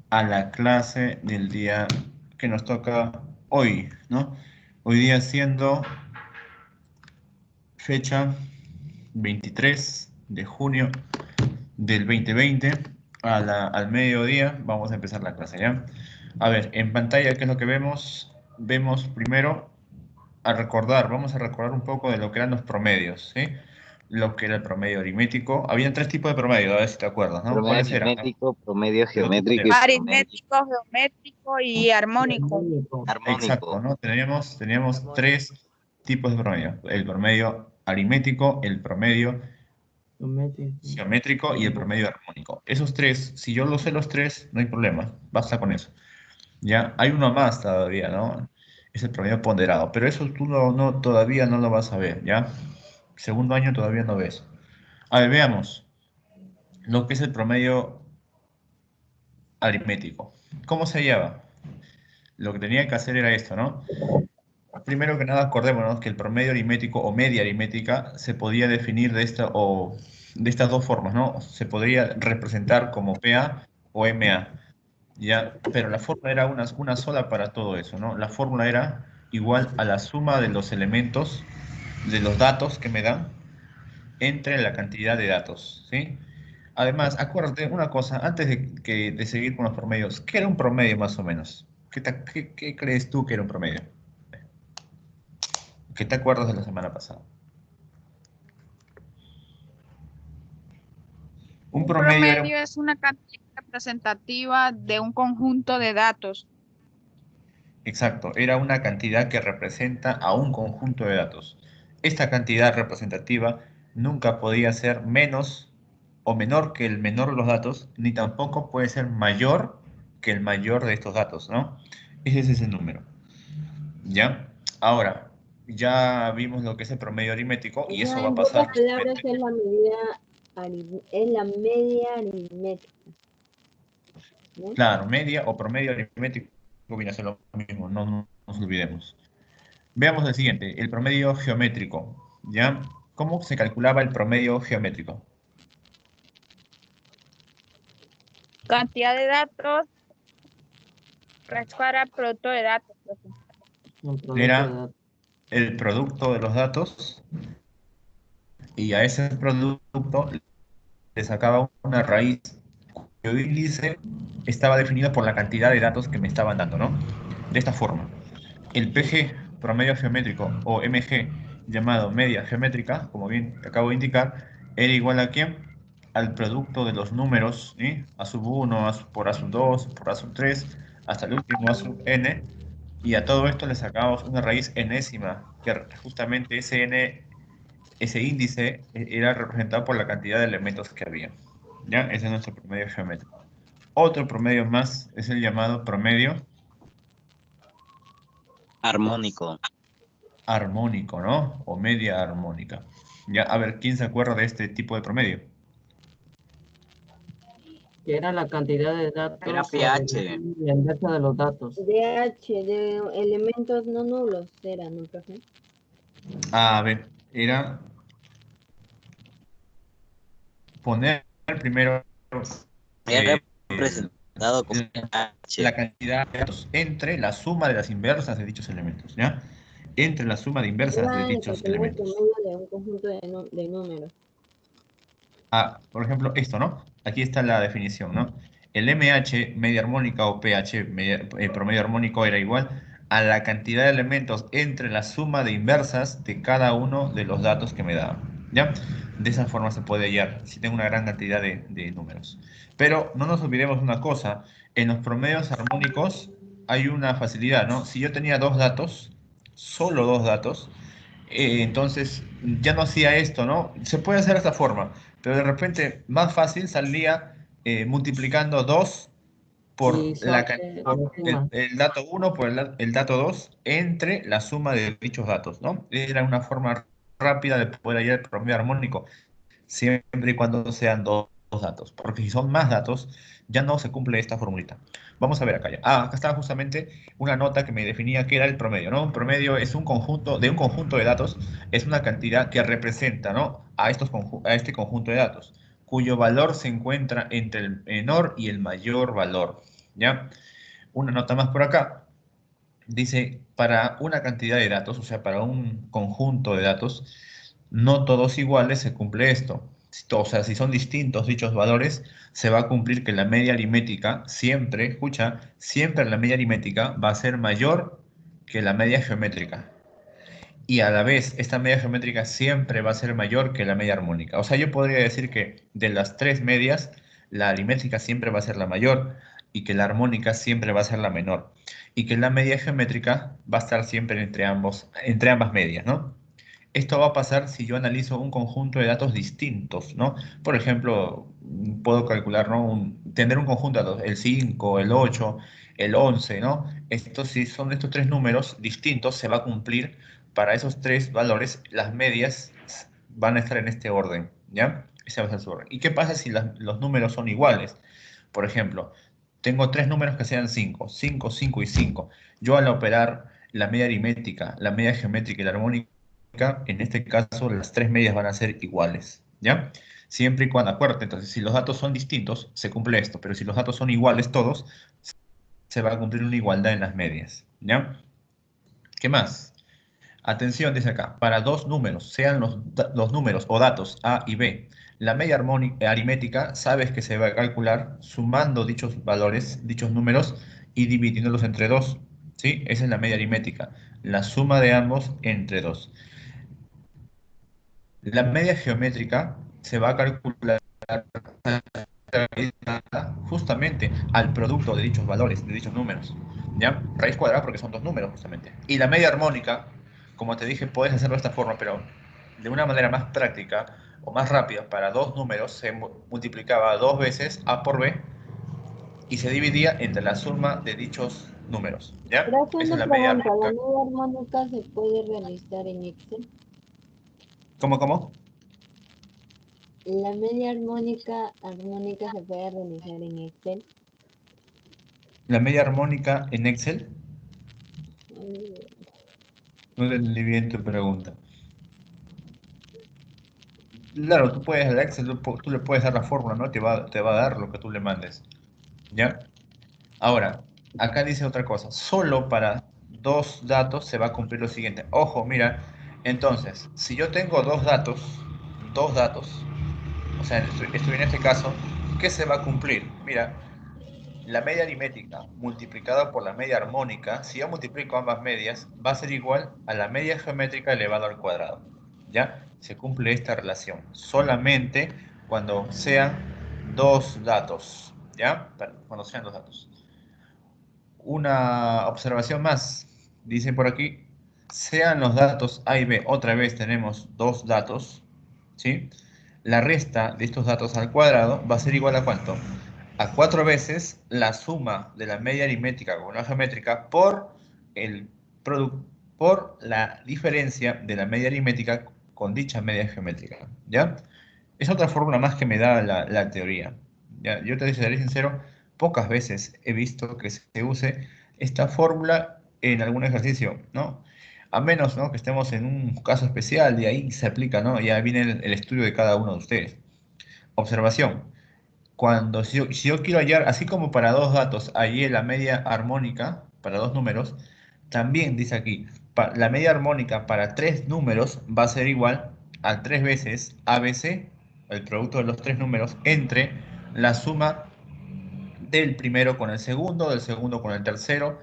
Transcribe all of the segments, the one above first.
a la clase del día que nos toca hoy, ¿no? Hoy día siendo fecha 23 de junio del 2020 al mediodía vamos a empezar la clase, ¿ya? A ver, en pantalla, ¿qué es lo que vemos? Vemos primero vamos a recordar un poco de lo que eran los promedios, ¿sí? Lo que era el promedio aritmético. Habían tres tipos de promedio, a ver si te acuerdas, ¿no? Promedio ¿Cuáles eran? aritmético, promedio Los geométrico y números. promedio Aritmético, geométrico y armónico. Exacto, armónico. ¿no? Teníamos tres tipos de promedio. El promedio aritmético, el promedio geométrico y el promedio armónico. Esos tres, si yo lo sé los tres, no hay problema, basta con eso. Ya, hay uno más todavía, ¿no? Es el promedio ponderado, pero eso tú todavía no lo vas a ver, ¿ya? Segundo año todavía no ves. A ver, veamos lo que es el promedio aritmético. ¿Cómo se lleva? Lo que tenía que hacer era esto, ¿no? Primero que nada, acordémonos que el promedio aritmético o media aritmética se podía definir de estas dos formas, ¿no? Se podría representar como PA o MA, ¿ya? Pero la fórmula era una sola para todo eso, ¿no? La fórmula era igual a la suma de los elementos, de los datos que me dan, entre la cantidad de datos, ¿sí? Además, acuérdate una cosa, antes de seguir con los promedios, ¿qué era un promedio más o menos? ¿Qué crees tú que era un promedio? ¿Qué te acuerdas de la semana pasada? Un Un promedio era, promedio es una cantidad representativa de un conjunto de datos. exacto, era una cantidad que representa a un conjunto de datos. Esta cantidad representativa nunca podía ser menos o menor que el menor de los datos, ni tampoco puede ser mayor que el mayor de estos datos, ¿no? Ese es ese número, ¿ya? Ahora, ya vimos lo que es el promedio aritmético y eso Ya va a en pasar pocas palabras justamente. es la medida, es la media aritmética, ¿no? Claro, media o promedio aritmético viene a ser lo mismo, no nos olvidemos. Veamos el siguiente, el promedio geométrico, ¿ya? ¿Cómo se calculaba el promedio geométrico? Cantidad de datos es para producto de datos, profe. Era el producto de los datos y a ese producto le sacaba una raíz cuyo índice estaba definido por la cantidad de datos que me estaban dando, ¿no? De esta forma, el PG, promedio geométrico, o MG, llamado media geométrica, como bien te acabo de indicar, era igual a ¿quién? Al producto de los números, ¿sí? A sub 1, por A sub 2, por A sub 3, hasta el último A sub n, y a todo esto le sacábamos una raíz enésima, que justamente ese índice era representado por la cantidad de elementos que había. ¿Ya? Ese es nuestro promedio geométrico. Otro promedio más es el llamado promedio Armónico. armónico, ¿no? O media armónica. Ya, a ver, ¿quién se acuerda de este tipo de promedio? Que era la cantidad de Era datos sobre pH. la inversa de los datos. DH, de elementos no nulos, era, ¿no, profe? A ver, era poner primero Era eh, representado como la pH. cantidad de datos entre la suma de las inversas de dichos elementos, ¿ya? Entre la suma de inversas de Blanco, dichos tener elementos. promedio de un conjunto de números. Ah, por ejemplo, esto, ¿no? Aquí está la definición, ¿no? El MH, media armónica, o pH, promedio armónico, era igual a la cantidad de elementos entre la suma de inversas de cada uno de los datos que me daban, ¿ya? De esa forma se puede hallar, si tengo una gran cantidad de números. Pero no nos olvidemos una cosa, en los promedios armónicos hay una facilidad, ¿no? Si yo tenía dos datos, solo dos datos, entonces ya no hacía esto, ¿no? Se puede hacer de esta forma, pero de repente más fácil salía multiplicando 2 por Y por sobre encima. el dato uno por el dato 2 entre la suma de dichos datos, ¿no? Era una forma rápida de poder hallar el promedio armónico, siempre y cuando sean dos datos, porque si son más datos, ya no se cumple esta formulita. Vamos a ver acá ya. Ah, acá estaba justamente una nota que me definía qué era el promedio, ¿no? Un promedio es un conjunto, de un conjunto de datos, es una cantidad que representa, ¿no? A este conjunto de datos, cuyo valor se encuentra entre el menor y el mayor valor, ¿ya? Una nota más por acá. Dice, para una cantidad de datos, o sea, para un conjunto de datos, no todos iguales se cumple esto. O sea, si son distintos dichos valores, se va a cumplir que la media aritmética siempre, escucha, siempre la media aritmética va a ser mayor que la media geométrica. Y a la vez, esta media geométrica siempre va a ser mayor que la media armónica. O sea, yo podría decir que de las tres medias, la aritmética siempre va a ser la mayor y que la armónica siempre va a ser la menor. Y que la media geométrica va a estar siempre entre ambas medias, ¿no? Esto va a pasar si yo analizo un conjunto de datos distintos, ¿no? Por ejemplo, puedo calcular, ¿no? Tener un conjunto de datos, el 5, el 8, el 11, ¿no? Estos, si son estos tres números distintos, se va a cumplir para esos tres valores, las medias van a estar en este orden, ¿ya? Ese va a ser su orden. ¿Y qué pasa si los números son iguales? Por ejemplo, tengo tres números que sean 5, 5, 5 y 5. Yo al operar la media aritmética, la media geométrica y la armónica, en este caso las tres medias van a ser iguales, ¿ya? Siempre y cuando, acuérdate, entonces, si los datos son distintos, se cumple esto, pero si los datos son iguales todos, se va a cumplir una igualdad en las medias, ¿ya? ¿Qué más? Atención, dice acá, para dos números, sean los números o datos A y B, la media aritmética sabes que se va a calcular sumando dichos valores, dichos números y dividiéndolos entre dos, ¿sí? Esa es la media aritmética, la suma de ambos entre dos. La media geométrica se va a calcular justamente al producto de dichos valores, de dichos números, ¿ya? Raíz cuadrada porque son dos números justamente. Y la media armónica, como te dije, puedes hacerlo de esta forma, pero de una manera más práctica o más rápida, para dos números se multiplicaba dos veces A por B y se dividía entre la suma de dichos números, ¿ya? Profe, Esa una es la media pregunta, ¿la armónica. media armónica se puede realizar en Excel? ¿Cómo? La media armónica se puede realizar en Excel. La media armónica en Excel, Mm, no entendí bien tu pregunta. Claro, tú puedes, al Excel, tú le puedes dar la fórmula, ¿no? Te va a dar lo que tú le mandes, ¿ya? Ahora, acá dice otra cosa. Solo para dos datos se va a cumplir lo siguiente. Ojo, mira, entonces, si yo tengo dos datos, o sea, estoy en este caso, ¿qué se va a cumplir? Mira, la media aritmética multiplicada por la media armónica, si yo multiplico ambas medias, va a ser igual a la media geométrica elevado al cuadrado. ¿Ya? Se cumple esta relación solamente cuando sean dos datos. ¿Ya? Cuando sean dos datos. Una observación más. Dice por aquí, sean los datos A y B, otra vez tenemos dos datos, ¿sí? La resta de estos datos al cuadrado va a ser igual a ¿cuánto? A 4 veces la suma de la media aritmética con la geométrica el por la diferencia de la media aritmética con dicha media geométrica, ¿ya? Es otra fórmula más que me da la teoría. ¿Ya? Yo te seré sincero, pocas veces he visto que se use esta fórmula en algún ejercicio, ¿no? A menos, ¿no?, que estemos en un caso especial y ahí se aplica, ¿no? Ya viene el estudio de cada uno de ustedes. Observación. Si yo quiero hallar, así como para dos datos, hallé la media armónica para dos números, también dice aquí, la media armónica para tres números va a ser igual a tres veces ABC, el producto de los tres números, entre la suma del primero con el segundo, del segundo con el tercero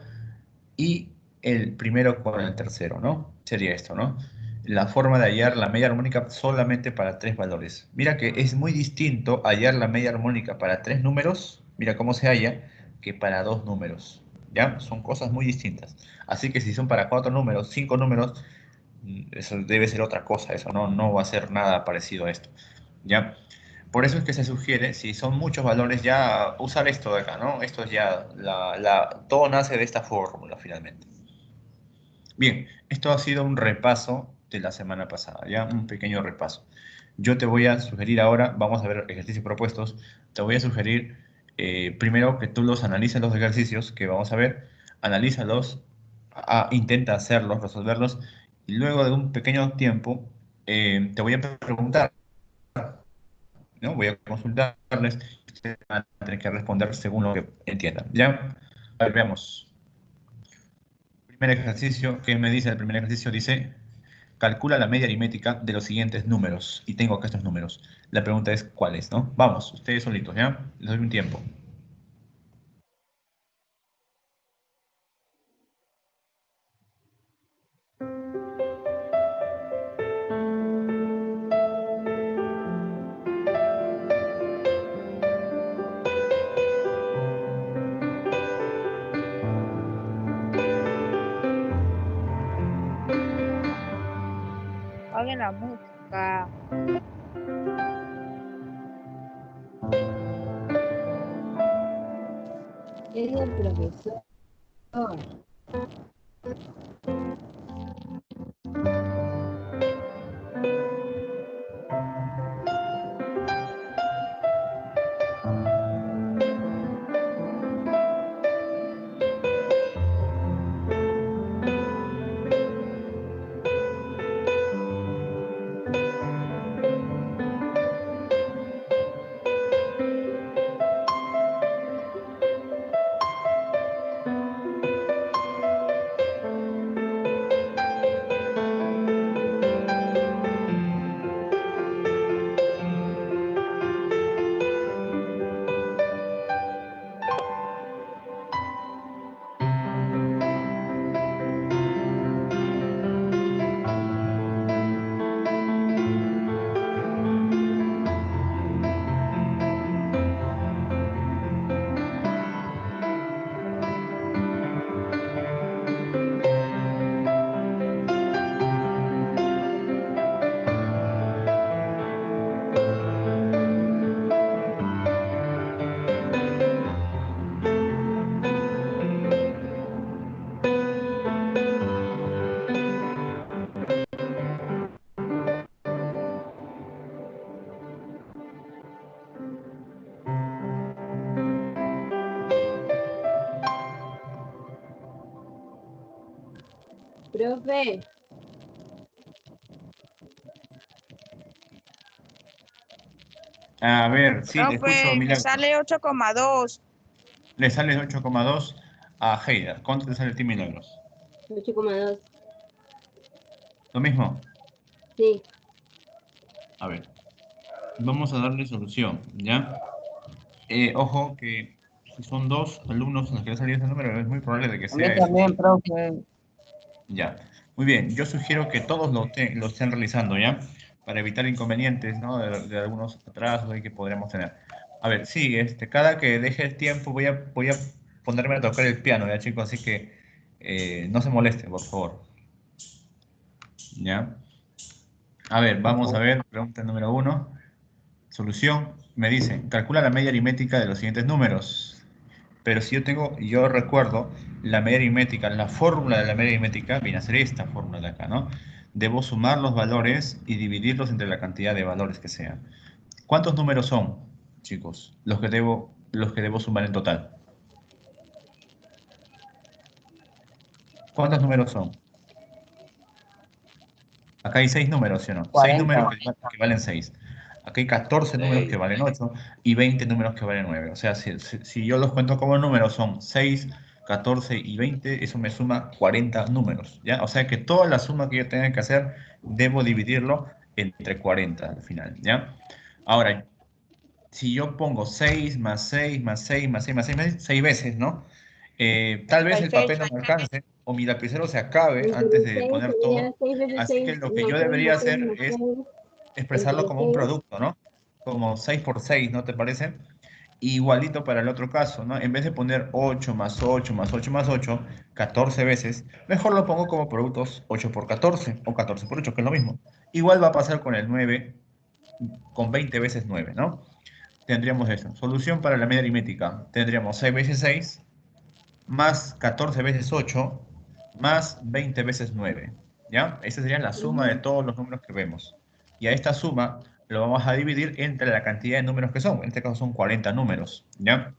y el primero con el tercero, ¿no? Sería esto, ¿no? La forma de hallar la media armónica solamente para tres valores. Mira que es muy distinto hallar la media armónica para tres números, mira cómo se halla, que para dos números, ¿ya? Son cosas muy distintas. Así que si son para cuatro números, cinco números, eso debe ser otra cosa, eso no va a ser nada parecido a esto, ¿ya? Por eso es que se sugiere, si son muchos valores, ya usar esto de acá, ¿no? Esto es ya, todo nace de esta fórmula finalmente. Bien, esto ha sido un repaso de la semana pasada, ya un pequeño repaso. Yo te voy a sugerir ahora, vamos a ver ejercicios propuestos, te voy a sugerir primero que tú los analices los ejercicios que vamos a ver, analízalos, intenta hacerlos, resolverlos, y luego de un pequeño tiempo te voy a preguntar, ¿no? Voy a consultarles, Ustedes van a tener que responder según lo que entiendan. ¿Ya? A ver, veamos. Primer ejercicio, ¿qué me dice el primer ejercicio? Dice, calcula la media aritmética de los siguientes números. Y tengo acá estos números. La pregunta es, ¿cuáles, no? Vamos, ustedes solitos, ¿ya? Les doy un tiempo. Apaguen la música. Es el profesor. Profe, A ver, sí, te escucho, Profe, me Milagros. sale 8,2. Le sale 8,2 a Heider. ¿Cuánto te sale a ti, Milagros? 8,2. ¿Lo mismo? Sí. A ver, vamos a darle solución, ¿ya? Ojo que si son dos alumnos a los que le salió ese número, es muy probable de que A mí sea eso. también, profe. Ya, muy bien. Yo sugiero que todos lo estén realizando, ¿ya? Para evitar inconvenientes, ¿no? De algunos atrasos ahí que podríamos tener. A ver, sí, cada que deje el tiempo voy a ponerme a tocar el piano, ¿ya, chicos? Así que no se molesten, por favor. ¿Ya? A ver, vamos a ver, pregunta número 1. Solución, me dice, calcula la media aritmética de los siguientes números. Pero si yo recuerdo la media aritmética, la fórmula de la media aritmética viene a ser esta fórmula de acá, ¿no? Debo sumar los valores y dividirlos entre la cantidad de valores que sean. ¿Cuántos números son, chicos, los que debo sumar en total? ¿Cuántos números son? Acá hay 6 números, ¿sí o no? 6 números 40. que valen 6. Acá hay 14 números que valen 8 y 20 números que valen 9. O sea, si yo los cuento como números, son 6, 14 y 20, eso me suma 40 números, ¿ya? O sea que toda la suma que yo tenga que hacer, debo dividirlo entre 40 al final, ¿ya? Ahora, si yo pongo 6 más 6 más 6 más 6 más 6 más 6, 6 veces, ¿no? Tal vez el 36. papel no me alcance o mi lapicero se acabe antes de 36 poner sería todo. 6 veces Así 6 que lo que más yo 6 debería más 6 hacer más es 6 expresarlo entre como un 6. producto, ¿no? Como 6 por 6, ¿no te parece? Igualito para el otro caso, ¿no? En vez de poner 8 más 8 más 8 más 8, 14 veces, mejor lo pongo como productos 8 por 14 o 14 por 8, que es lo mismo. Igual va a pasar con el 9, con 20 veces 9, ¿no? Tendríamos eso. Solución para la media aritmética. Tendríamos 6 veces 6 más 14 veces 8 más 20 veces 9. ¿Ya? Esa sería la suma de todos los números que vemos. Y a esta suma lo vamos a dividir entre la cantidad de números que son. En este caso son 40 números. ¿Ya?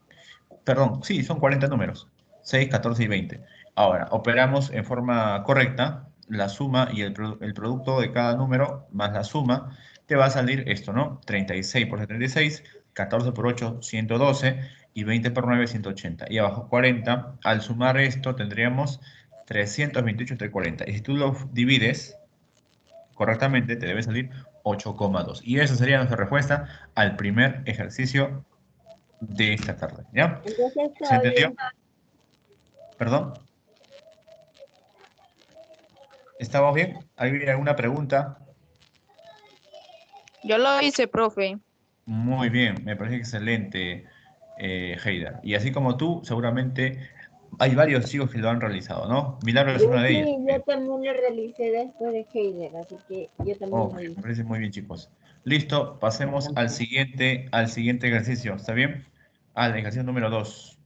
Perdón, sí, son 40 números. 6, 14 y 20. Ahora, operamos en forma correcta la suma y el producto de cada número más la suma, te va a salir esto, ¿no? 36 por 76 14 por 8, 112, y 20 por 9, 180. Y abajo 40, al sumar esto tendríamos 328 entre 40. Y si tú lo divides correctamente, te debe salir 8,2. Y esa sería nuestra respuesta al primer ejercicio de esta tarde, ¿ya? Entonces ¿Se entendió? todavía, ¿Perdón? ¿Estamos bien? ¿Hay alguna pregunta? Yo lo hice, profe. Muy bien, me parece excelente, Heida. Y así como tú, seguramente hay varios chicos que lo han realizado, ¿no? Milagro es una yo de ellas. sí, yo también lo realicé después de Heider, así que yo también Ok, lo me hice. parece muy bien, chicos. Listo, pasemos al siguiente ejercicio, ¿está bien? Al ejercicio número 2.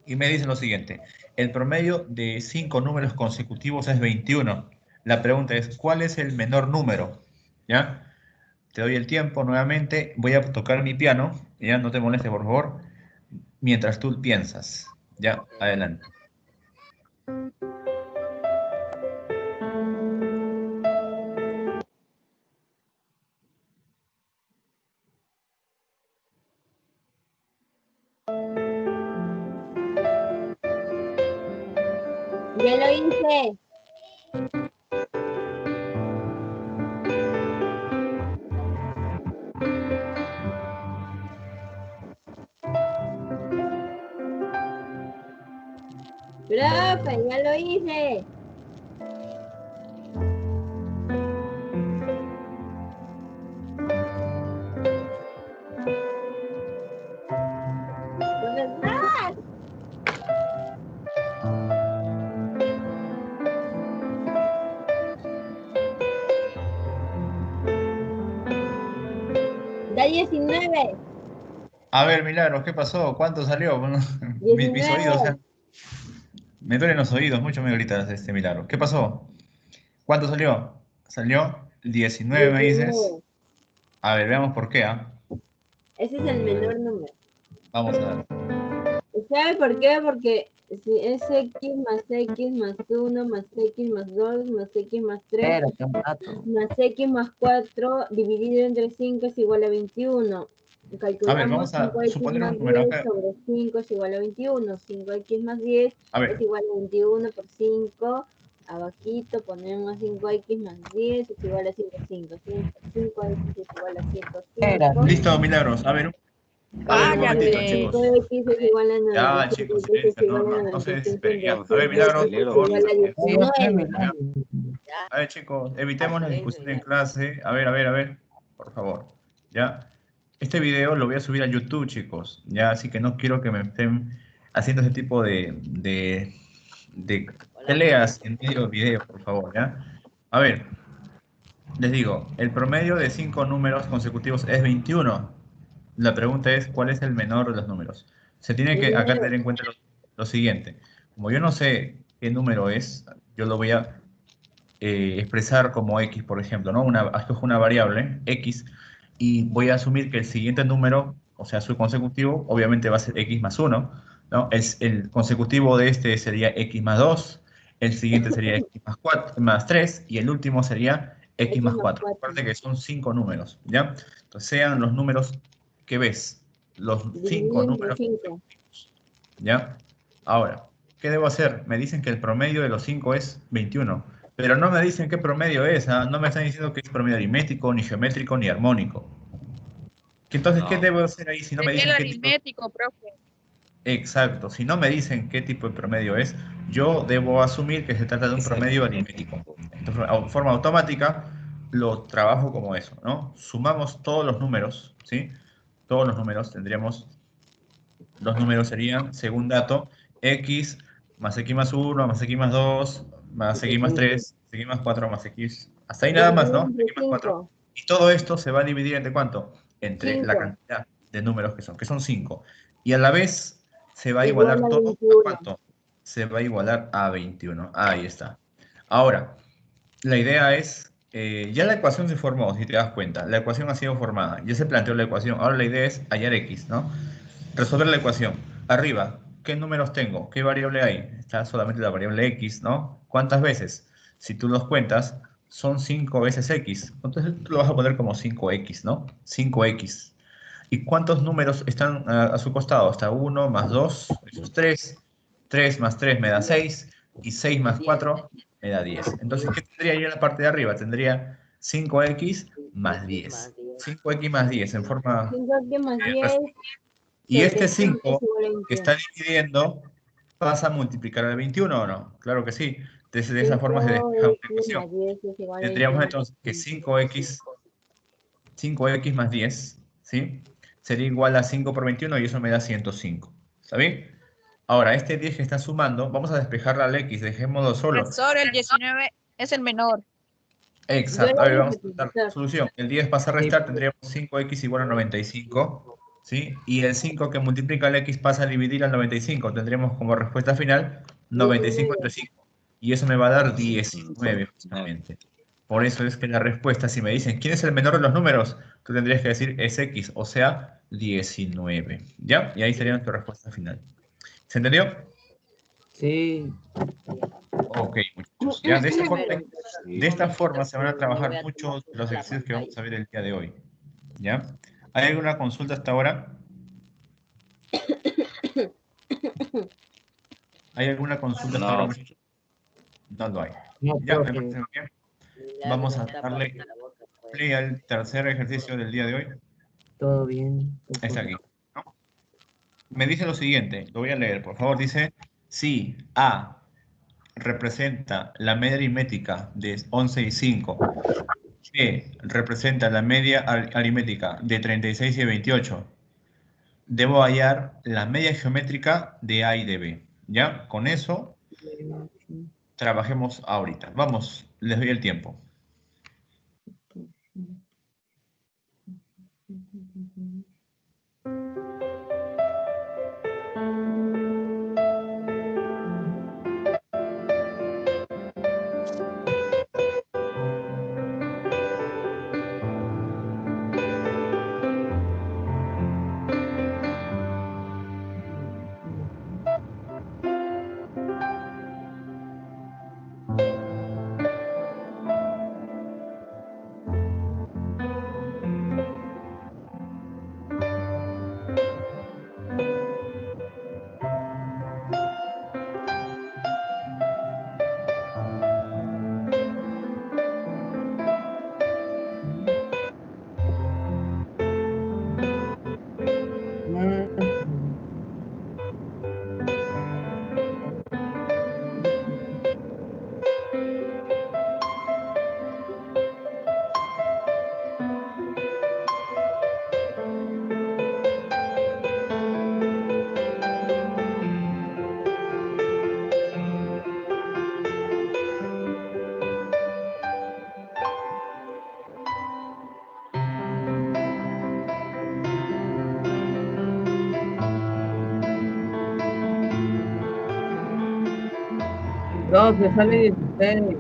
Y me dicen lo siguiente, el promedio de 5 números consecutivos es 21. La pregunta es, ¿cuál es el menor número? ¿Ya? Te doy el tiempo nuevamente, voy a tocar mi piano, ya no te molestes por favor, mientras tú piensas. Ya, adelante. Ya lo hice. Profe, ya lo hice. ¿Verdad? Da 19. A ver, Milagros, ¿qué pasó? ¿Cuánto salió? Bueno, mis oídos, 19. me duelen los oídos, mucho me gritas este Milagro. ¿Qué pasó? ¿Cuánto salió? Salió 19, me dices. 19. A ver, veamos por qué, ¿ah? Ese es el menor número. Vamos a ver. ¿Sabe por qué? Porque si es x más 1 más x más 2 más x más 3 Espérate un rato. más x más 4 dividido entre 5 es igual a 21. A ver, Calculamos vamos a 5x suponer un más número 10 acá. sobre 5 es igual a 21. 5x más 10 A es ver, igual a 21 por 5. Abajito ponemos 5x más 10 es igual a 105. 5x es igual a Espérate. 105. listo, Milagros. A ver, un momentito, Cállate. chicos. 5x es igual a Ya, 95, chicos, x es igual a no se 95 desesperen. Ya. entre A ver, 5x Milagros, es por igual favor. a Sí, ya sé, 19. Milagro. A ver, chicos, evitemos las discusiones en clase. A ver, por favor. Ya. Este video lo voy a subir a YouTube, chicos. Ya, así que no quiero que me estén haciendo ese tipo de peleas en medio del video, por favor, ¿ya? A ver, les digo, el promedio de 5 números consecutivos es 21. La pregunta es, ¿cuál es el menor de los números? Se tiene que acá tener en cuenta lo siguiente. Como yo no sé qué número es, yo lo voy a expresar como x, por ejemplo, ¿no? Escojo una variable, x, y voy a asumir que el siguiente número, o sea, su consecutivo, obviamente va a ser x más 1, ¿no? El consecutivo de este sería x más 2, el siguiente sería x más 4, más 3, y el último sería x X más más 4. 4. Aparte que son 5 números, ¿ya? Entonces sean los números que ves, los 5 Dividido entre números 5. consecutivos, ¿ya? Ahora, ¿qué debo hacer? Me dicen que el promedio de los 5 es 21, pero no me dicen qué promedio es, ¿ah? No me están diciendo que es promedio aritmético, ni geométrico, ni armónico. Entonces, ¿qué debo hacer ahí si no me Sería el dicen qué tipo? aritmético, profe. Exacto, si no me dicen qué tipo de promedio es, yo debo asumir que se trata de un promedio aritmético. Entonces, de forma automática, lo trabajo como eso, ¿no? Sumamos todos los números, ¿sí? Todos los números tendríamos. Los números serían, según dato, x más x más 1, más x más 2, más x más 3, x más 4, más x. Hasta ahí nada más, Dividido ¿no? entre X más 4. 5. Y todo esto se va a dividir entre ¿cuánto? Entre la 5. cantidad de números que son 5. Y a la vez se va a Igual igualar a todo ¿a 21. cuánto? Se va a igualar a 21. Ahí está. Ahora, la idea es, ya la ecuación se formó, si te das cuenta. La ecuación ha sido formada. Ya se planteó la ecuación. Ahora la idea es hallar x, ¿no? Resolver la ecuación. Arriba, ¿qué números tengo? ¿Qué variable hay? Está solamente la variable x, ¿no? ¿Cuántas veces? Si tú los cuentas, son 5 veces x. Entonces tú lo vas a poner como 5x, ¿no? 5x. ¿Y cuántos números están a su costado? Está 1 más 2, eso es 3. 3 más 3 me da 6. Y 6 más 4 me da 10. Entonces, ¿qué tendría yo en la parte de arriba? Tendría 5x más 10. 5x más 10 en forma... 5x más 10 Y este sobre 5 5 es igual a que 21. está dividiendo pasa a multiplicar al 21 o no. Claro que sí. Entonces, de esa forma se despeja una 5x ecuación. más 10 es igual a Tendríamos 21. entonces que 5x más 10, ¿sí? Sería igual a 5 por 21 y eso me da 105. ¿Está bien? Ahora, este 10 que está sumando, vamos a despejarla al x, dejémoslo solo. Profesor, el 19 es el menor. Exacto. Yo A ver, le vamos dije, a dar profesor. solución. El 10 pasa a restar, tendríamos 5x igual a 95, ¿sí? Y el 5 que multiplica el x pasa a dividir al 95. Tendremos como respuesta final 95 entre 5. Y eso me va a dar 19 finalmente. Por eso es que la respuesta, si me dicen, ¿quién es el menor de los números? Tú tendrías que decir es x, o sea, 19. ¿Ya? Y ahí sería nuestra respuesta final. ¿Se entendió? Sí. Ok, muchachos. Ya, de esta forma se van a trabajar muchos de los ejercicios que vamos a ver el día de hoy. ¿Ya? ¿Hay alguna consulta hasta ahora? ¿Hay alguna consulta hasta ahora, No. muchachos? No lo hay. No, Ya, me profe. parece muy bien. Vamos a darle play al tercer ejercicio del día de hoy. Todo bien. Es aquí, ¿no? Me dice lo siguiente, lo voy a leer, por favor. Dice, si A representa la media aritmética de 11 y 5, B representa la media aritmética de 36 y 28, debo hallar la media geométrica de A y de B. ¿Ya? Con eso trabajemos ahorita. Vamos, les doy el tiempo. Profe, sale 16.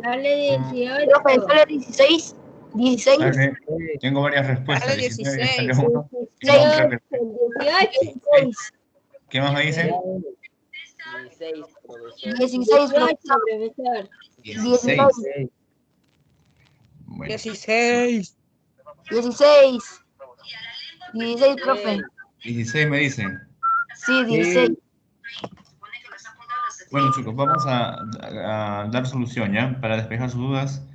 Dale 18. Profe, sale 16. 16. Dale, tengo varias respuestas. Dale 19 que 16. sale uno. Y no, 16. creo que- El 18. ¿Qué más me dicen? 16, 18, profesor. profesor. 16. 16. Bueno, 16. 16. 16, profe. 16 me dicen. Sí, 16. Bueno, chicos, vamos a dar solución, ¿ya? Para despejar sus dudas,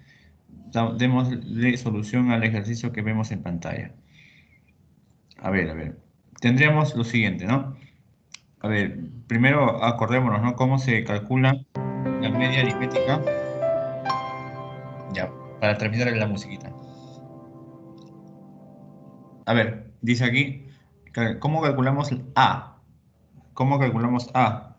démosle solución al ejercicio que vemos en pantalla. A ver. Tendríamos lo siguiente, ¿no? A ver, primero acordémonos, ¿no? Cómo se calcula la media aritmética. Ya, para terminar la musiquita. A ver, dice aquí, ¿cómo calculamos A? ¿Cómo calculamos A?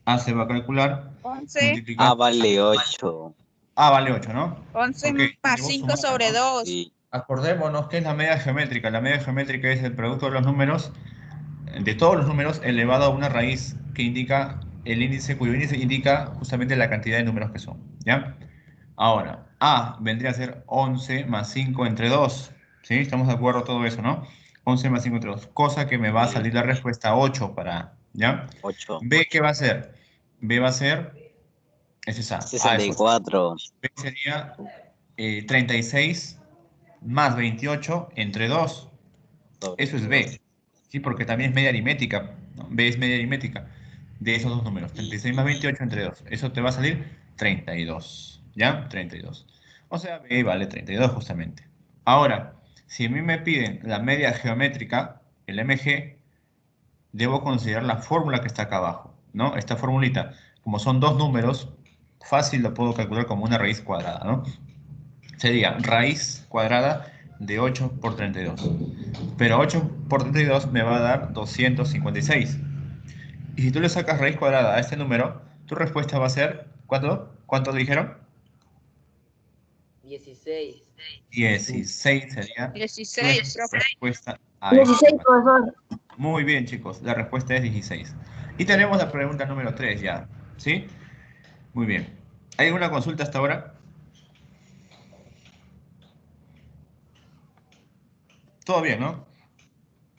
A se va a calcular 11. multiplicando. A vale 8. A vale 8, ¿no? 11 Ok, más debo 5 sumar, sobre ¿no? 2. Sí. Acordémonos que es la media geométrica. La media geométrica es el producto de los números de todos los números elevado a una raíz que indica el índice, cuyo índice indica justamente la cantidad de números que son, ¿ya? Ahora, A vendría a ser 11 más 5 entre 2, ¿sí? Estamos de acuerdo todo eso, ¿no? 11 más 5 entre 2, cosa que me va a Sí. salir la respuesta 8 para A, ¿ya? 8. B, ¿qué va a ser? B va a ser, ese es A, A es 8. 64. B sería 36 más 28 entre 2. Eso es B, ¿sí? Porque también es media aritmética, ¿no? B es media aritmética de esos dos números, 36 más 28 entre 2. Eso te va a salir 32, ¿ya? 32. O sea, B vale 32 justamente. Ahora, si a mí me piden la media geométrica, el MG, debo considerar la fórmula que está acá abajo, ¿no? Esta formulita, como son dos números, fácil lo puedo calcular como una raíz cuadrada, ¿no? Sería raíz cuadrada de 8 por 32. Pero 8 por 32 me va a dar 256. Y si tú le sacas raíz cuadrada a este número, tu respuesta va a ser, ¿cuánto? ¿Cuánto dijeron? 16. 16 sería 16, nuestra profe. respuesta a 16, este. profesor. Muy bien, chicos, la respuesta es 16. Y tenemos la pregunta número 3 ya, ¿sí? Muy bien. ¿Hay alguna consulta hasta ahora? Todo bien, ¿no?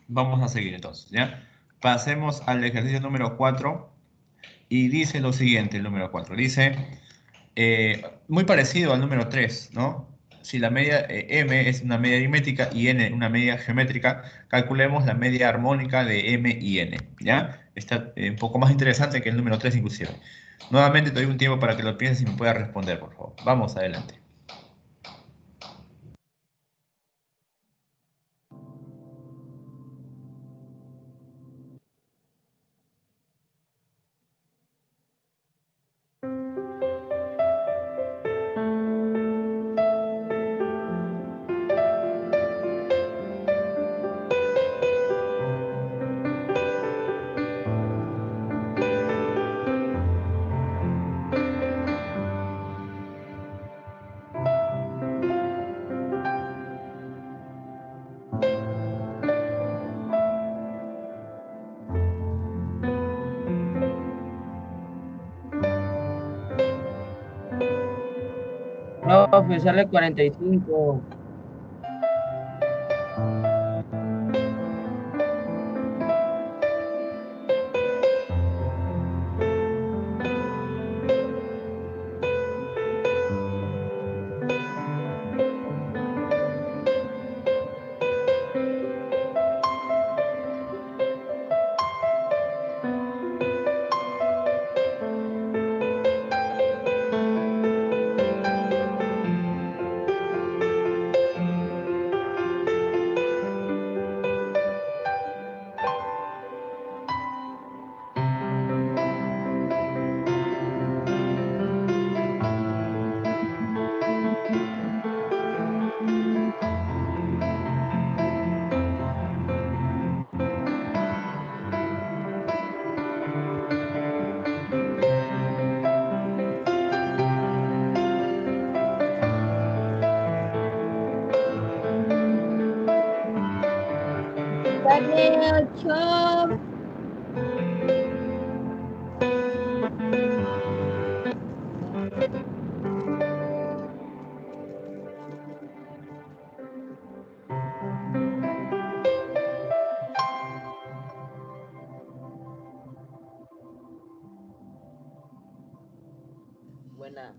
Vamos a seguir entonces, ¿ya? Pasemos al ejercicio número 4 y dice lo siguiente, el número 4. Dice, muy parecido al número 3, ¿no? Si la media M es una media aritmética y N una media geométrica, calculemos la media armónica de M y N, ¿ya? Está un poco más interesante que el número 3 inclusive. Nuevamente te doy un tiempo para que lo pienses y me puedas responder, por favor. Vamos adelante. Profe, sale 45. Sale 8. Buena.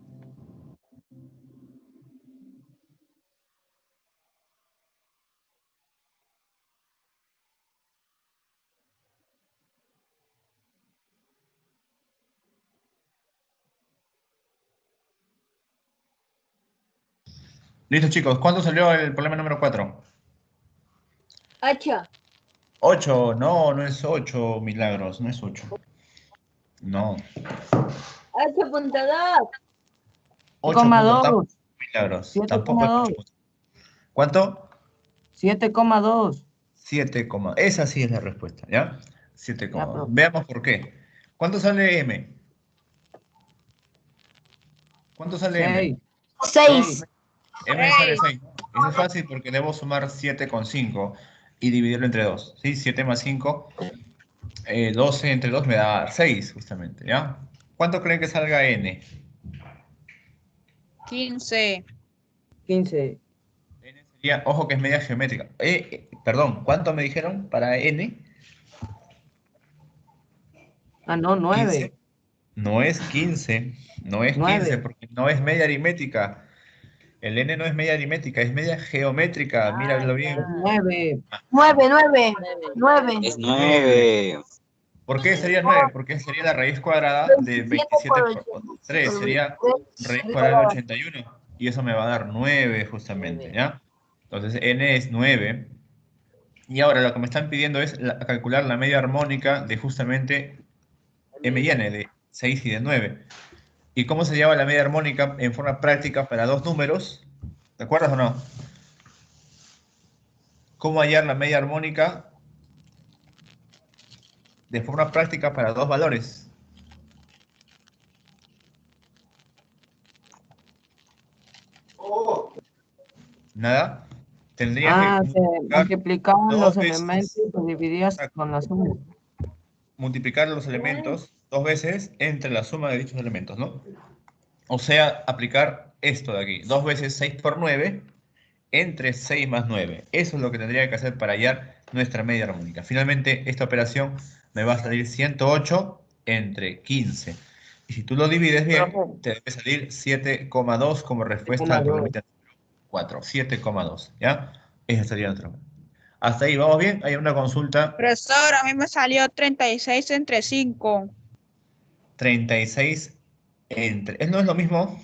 Listo, chicos. ¿Cuánto salió el problema número 4? 8. 8. No, no es 8, Milagros. No es 8. No. 8.2. 8 puntos. 7,2. Milagros. Tampoco es 7,2. 8 puntos. ¿Cuánto? 7,2. 7, esa sí es la respuesta, ¿ya? 7, Ya, profe. veamos por qué. ¿Cuánto sale M? ¿Cuánto sale M? 6. 6. M sale 6. Eso es fácil porque debo sumar 7 con 5. y dividirlo entre 2. ¿Sí? 7 más 5, 12 entre 2 me da 6, justamente. ¿Ya? ¿Cuánto creen que salga n? 15. 15. N sería, ojo que es media geométrica. Perdón, ¿cuánto me dijeron para n? Ah, no, 9. 15. No es 15, no es 15 9. porque no es media aritmética. El n no es media aritmética, es media geométrica. Míralo bien. 9. 9, 9, 9. Es 9. 9. ¿Por qué sería 9? Porque sería la raíz cuadrada de 27 por 3. Sería raíz cuadrada de 81. Y eso me va a dar 9 justamente, ¿ya? Entonces n es 9. Y ahora lo que me están pidiendo es calcular la media armónica de justamente m y n, de 6 y de 9. ¿Y cómo se llama la media armónica en forma práctica para dos números? ¿Te acuerdas o no? ¿Cómo hallar la media armónica de forma práctica para dos valores? ¿Nada? Tendrías que multiplicar los dos veces. elementos y divididas con la suma. Multiplicar los elementos dos veces entre la suma de dichos elementos, ¿no? O sea, aplicar esto de aquí. 2 veces 6 por 9 entre 6 más 9. Eso es lo que tendría que hacer para hallar nuestra media armónica. Finalmente, esta operación me va a salir 108 entre 15. Y si tú lo divides bien, te debe salir 7,2 como respuesta al problema 4. 7,2, ¿ya? Esa sería nuestra. Hasta ahí, ¿vamos bien? Hay una consulta. Profesor, a mí me salió 36 entre 5. 36 entre... ¿No es lo mismo?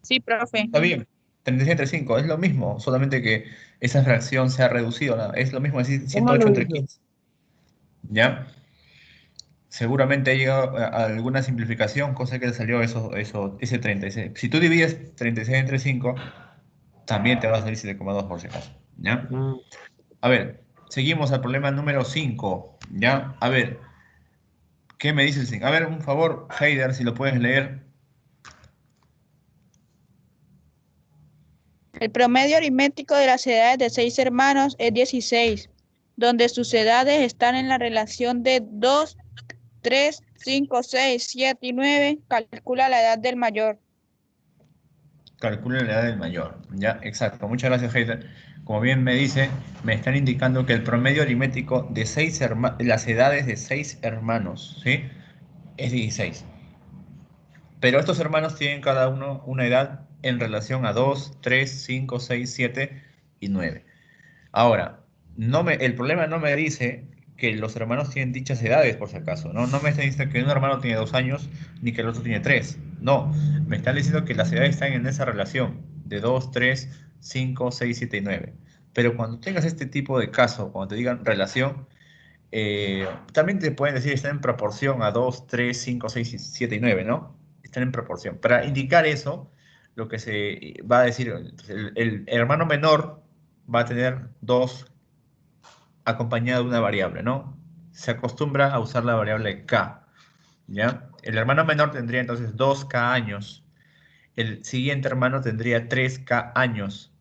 Sí, profe. Está bien. 36 entre 5, es lo mismo, solamente que esa fracción se ha reducido, ¿no? Es lo mismo decir 108 entre 15. ¿Ya? Seguramente ha llegado a alguna simplificación, cosa que le salió ese 36. Si tú divides 36 entre 5, también te va a salir 7,2 por si acaso. ¿Ya? A ver, seguimos al problema número 5. ¿Ya? A ver, ¿qué me dice el 5? A ver, un favor, Heider, si lo puedes leer. El promedio aritmético de las edades de 6 hermanos es 16, donde sus edades están en la relación de 2, 3, 5, 6, 7 y 9. Calcula la edad del mayor. Calcula la edad del mayor. Ya, exacto. Muchas gracias, Heider. Como bien me dice, me están indicando que el promedio aritmético de las edades de 6 hermanos, ¿sí? Es 16. Pero estos hermanos tienen cada uno una edad en relación a 2, 3, 5, 6, 7 y 9. Ahora, el problema no me dice que los hermanos tienen dichas edades, por si acaso, ¿no? No me está diciendo que un hermano tiene 2 años ni que el otro tiene 3. No, me están diciendo que las edades están en esa relación de 2, 3, 5, 6, 7 y 9. Pero cuando tengas este tipo de caso, cuando te digan relación, también te pueden decir están en proporción a 2, 3, 5, 6, 7 y 9, ¿no? Están en proporción. Para indicar eso, lo que se va a decir, el hermano menor va a tener 2 acompañado de una variable, ¿no? Se acostumbra a usar la variable k, ¿ya? El hermano menor tendría entonces 2k años. El siguiente hermano tendría 3k años.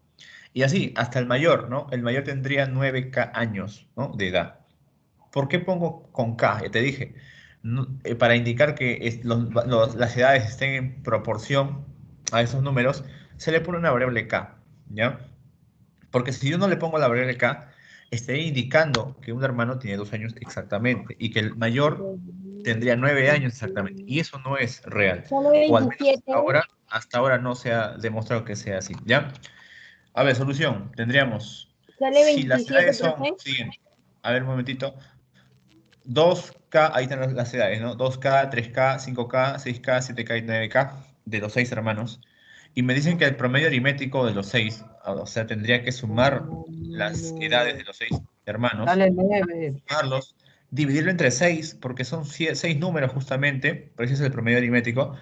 Y así, hasta el mayor, ¿no? El mayor tendría 9k años, ¿no? De edad. ¿Por qué pongo con K? Ya te dije, para indicar que las edades estén en proporción a esos números, se le pone una variable K, ¿ya? Porque si yo no le pongo la variable K, estaría indicando que un hermano tiene 2 años exactamente y que el mayor tendría 9 años exactamente. Y eso no es real. Solo O al menos 27. hasta ahora no se ha demostrado que sea así, ¿ya? A ver, solución. Tendríamos, Sale si las 27, edades son, profe. siguiente. A ver, un momentito. 2K, ahí están las edades, ¿no? 2K, 3K, 5K, 6K, 7K y 9K de los 6 hermanos. Y me dicen que el promedio aritmético de los 6, o sea, tendría que sumar las edades de los 6 hermanos, Dale 9. sumarlos, dividirlo entre 6, porque son 6 números justamente, pero ese es el promedio aritmético.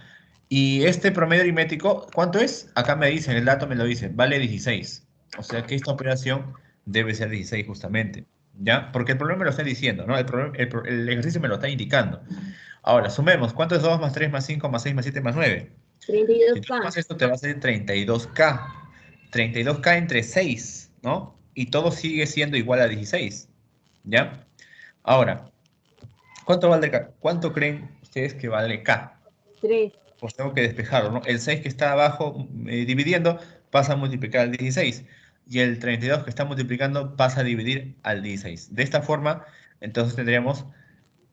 Y este promedio aritmético, ¿cuánto es? Acá me dicen, el dato me lo dice, vale 16. O sea que esta operación debe ser 16 justamente. ¿Ya? Porque el problema me lo está diciendo, ¿no? El ejercicio me lo está indicando. Ahora, sumemos. ¿Cuánto es 2 más 3 más 5 más 6 más 7 más 9? Si tú 32K. sumas esto, te va a salir 32K. 32 cae entre 6, ¿no? Y todo sigue siendo igual a 16, ¿ya? Ahora, ¿cuánto vale K? ¿Cuánto creen ustedes que vale K? 3. Pues tengo que despejarlo, ¿no? El 6 que está abajo dividiendo pasa a multiplicar al 16. Y el 32 que está multiplicando pasa a dividir al 16. De esta forma, entonces tendríamos,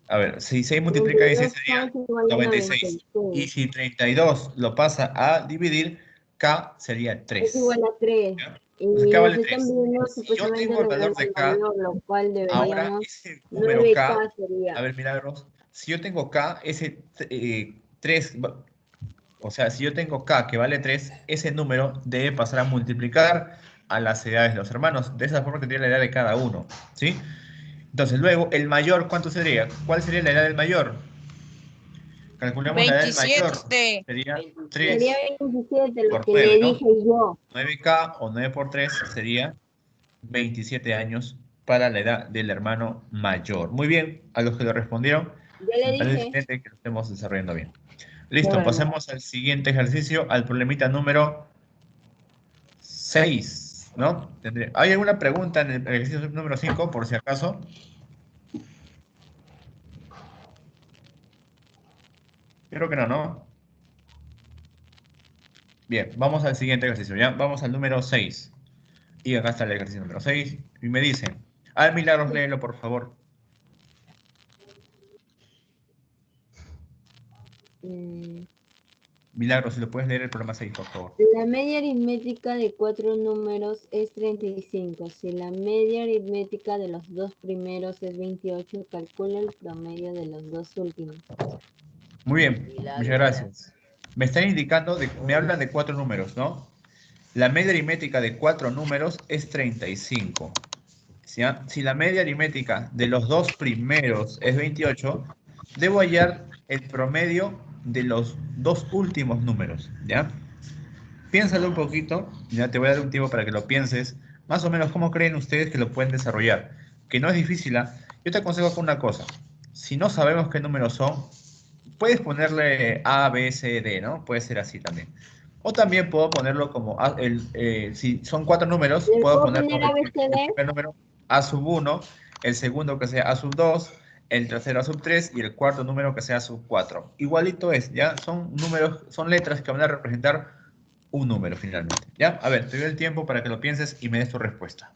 a ver, si 6 multiplica 16 sería 96. Y si 32 lo pasa a dividir, K sería 3. Es igual a 3. ¿Ya? Y Entonces K vale se 3. están viendo Si yo supuestamente tengo el valor de K, lo cual ahora deberíamos... ese número 9K K, sería. a ver, Milagros, si yo tengo K, ese 3, o sea, si yo tengo K que vale 3, ese número debe pasar a multiplicar a las edades de los hermanos. De esa forma tendría la edad de cada uno, ¿sí? Entonces, luego, el mayor, ¿cuánto sería? ¿Cuál sería la edad del mayor? Calculemos la edad del mayor. 27. Sería 27. 3 Sería 27, lo por que 9, le ¿no? dije yo. 9K o 9 por 3 sería 27 años para la edad del hermano mayor. Muy bien, a los que lo respondieron, Ya le me parece dije. excelente que lo estemos desarrollando bien. Listo, Bueno. pasemos al siguiente ejercicio, al problemita número 6, ¿no? ¿Hay alguna pregunta en el ejercicio número 5, por si acaso? Creo que no, ¿no? Bien, vamos al siguiente ejercicio, ¿ya? Vamos al número 6. Y acá está el ejercicio número 6. Y me dicen, a ver, Milagros, léelo, por favor. Milagros, si lo puedes leer el problema 6, por favor. La media aritmética de 4 números es 35. Si la media aritmética de los dos primeros es 28, calcula el promedio de los dos últimos. Muy bien, muchas gracias. Me están indicando, me hablan de 4 números, ¿no? La media aritmética de 4 números es 35. ¿Ya? Si la media aritmética de los dos primeros es 28, debo hallar el promedio de los dos últimos números, ¿ya? Piénsalo un poquito, ya te voy a dar un tiempo para que lo pienses. Más o menos, ¿cómo creen ustedes que lo pueden desarrollar? Que no es difícil, ¿ah? Yo te aconsejo con una cosa. Si no sabemos qué números son, puedes ponerle A, B, C, D, ¿no? Puede ser así también. O también puedo ponerlo como, si son 4 números, ¿Le puedo puedo poner poner el ABCD? primer número A sub 1, el segundo que sea A sub 2, el tercero A sub 3 y el cuarto número que sea A sub 4. Igualito es, ¿ya? Son números, son letras que van a representar un número finalmente, ¿ya? A ver, te doy el tiempo para que lo pienses y me des tu respuesta.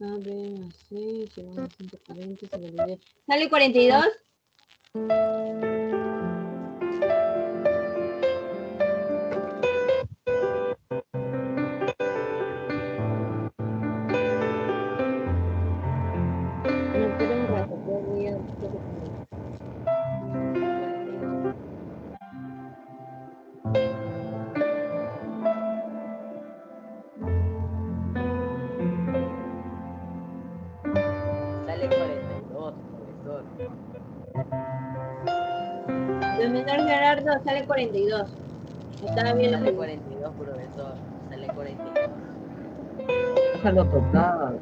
A ver, así, segundo 140, se lo olvidé. ¿Sale 42? No, espera un rato, todavía tengo que poner. Sale 42, profesor. Don menor Gerardo, sale 42. Estaba bien lo Sale que 42, profesor. Sale 42. Déjalo total.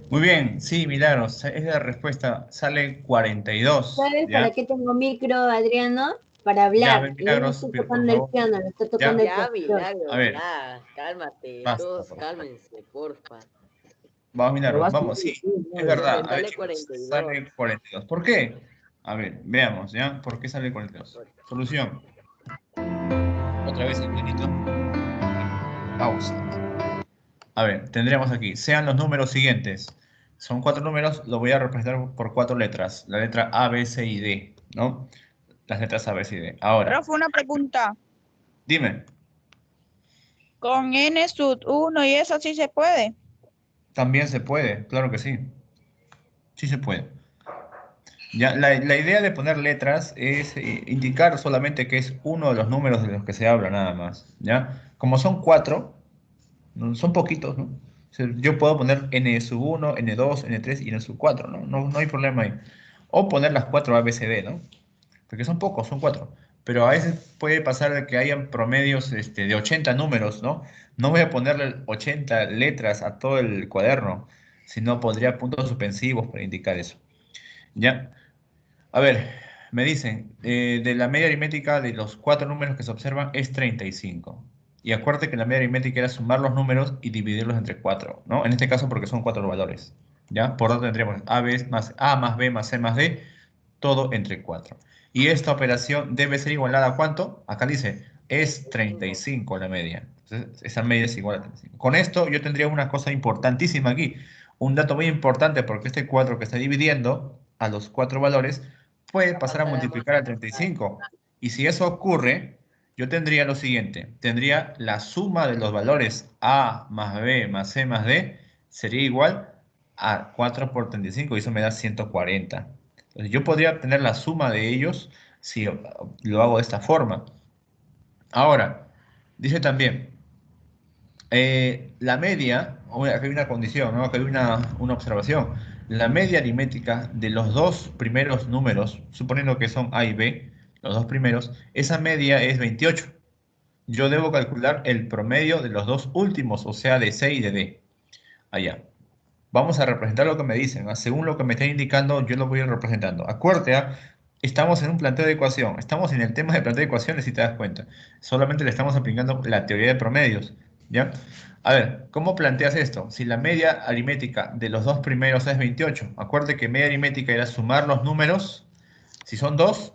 Muy bien, sí, Milagros, es la respuesta, sale 42, ¿Sabes ¿ya? para qué tengo micro, Adriano? Para Ya, hablar. ven, Y yo no Milagros, estoy por tocando el favor. piano, lo está tocando el Ya, profesor. Milagro, A ver. ya. Cálmate. Basta, Todos por favor. cálmense, porfa. Vamos, Milagros, Pero vamos, sí, no, es verdad. A ver, Sale chicos, 42. sale 42. ¿Por qué? A ver, veamos, ¿ya? ¿Por qué sale 42? Solución. Otra vez el pianito. Pausa. A ver, tendremos aquí, sean los números siguientes. Son 4 números, lo voy a representar por 4 letras. La letra A, B, C y D, ¿no? Las letras A, B, C y D. Ahora, Profe, una pregunta. dime. Con n sub 1 y eso sí se puede. También se puede, claro que sí. Sí se puede. Ya, la idea de poner letras es indicar solamente que es uno de los números de los que se habla nada más. ¿Ya? Como son 4, son poquitos, ¿no? O sea, yo puedo poner n sub 1, n2, n3 y n sub 4, ¿no? No hay problema ahí. O poner las 4 ABCD, ¿no? Porque son pocos, son 4. Pero a veces puede pasar de que hayan promedios de 80 números, ¿no? No voy a ponerle 80 letras a todo el cuaderno, sino pondría puntos suspensivos para indicar eso. ¿Ya? A ver, me dicen, de la media aritmética de los 4 números que se observan es 35. Y acuérdate que la media aritmética era sumar los números y dividirlos entre 4, ¿no? En este caso porque son 4 los valores, ¿ya? Por lo tanto tendríamos A más B más C más D, todo entre 4. Y esta operación debe ser igualada a ¿cuánto? Acá dice, es 35 la media. Entonces, esa media es igual a 35. Con esto yo tendría una cosa importantísima aquí. Un dato muy importante porque este 4 que está dividiendo a los 4 valores puede pasar a multiplicar a 35. Y si eso ocurre, yo tendría lo siguiente. Tendría la suma de los valores A más B más C más D sería igual a 4 por 35 y eso me da 140. Entonces, yo podría obtener la suma de ellos si lo hago de esta forma. Ahora, dice también, la media, acá hay una condición, ¿no? Acá hay una observación. La media aritmética de los dos primeros números, suponiendo que son A y B, los dos primeros, esa media es 28. Yo debo calcular el promedio de los dos últimos, o sea, de C y de D. Allá. Vamos a representar lo que me dicen, ¿ah? Según lo que me están indicando, yo lo voy a ir representando. Acuérdate, ¿ah? Estamos en un planteo de ecuación. Estamos en el tema de planteo de ecuaciones, si te das cuenta. Solamente le estamos aplicando la teoría de promedios, ¿ya? A ver, ¿cómo planteas esto? Si la media aritmética de los dos primeros es 28, acuérdate que media aritmética era sumar los números. Si son 2,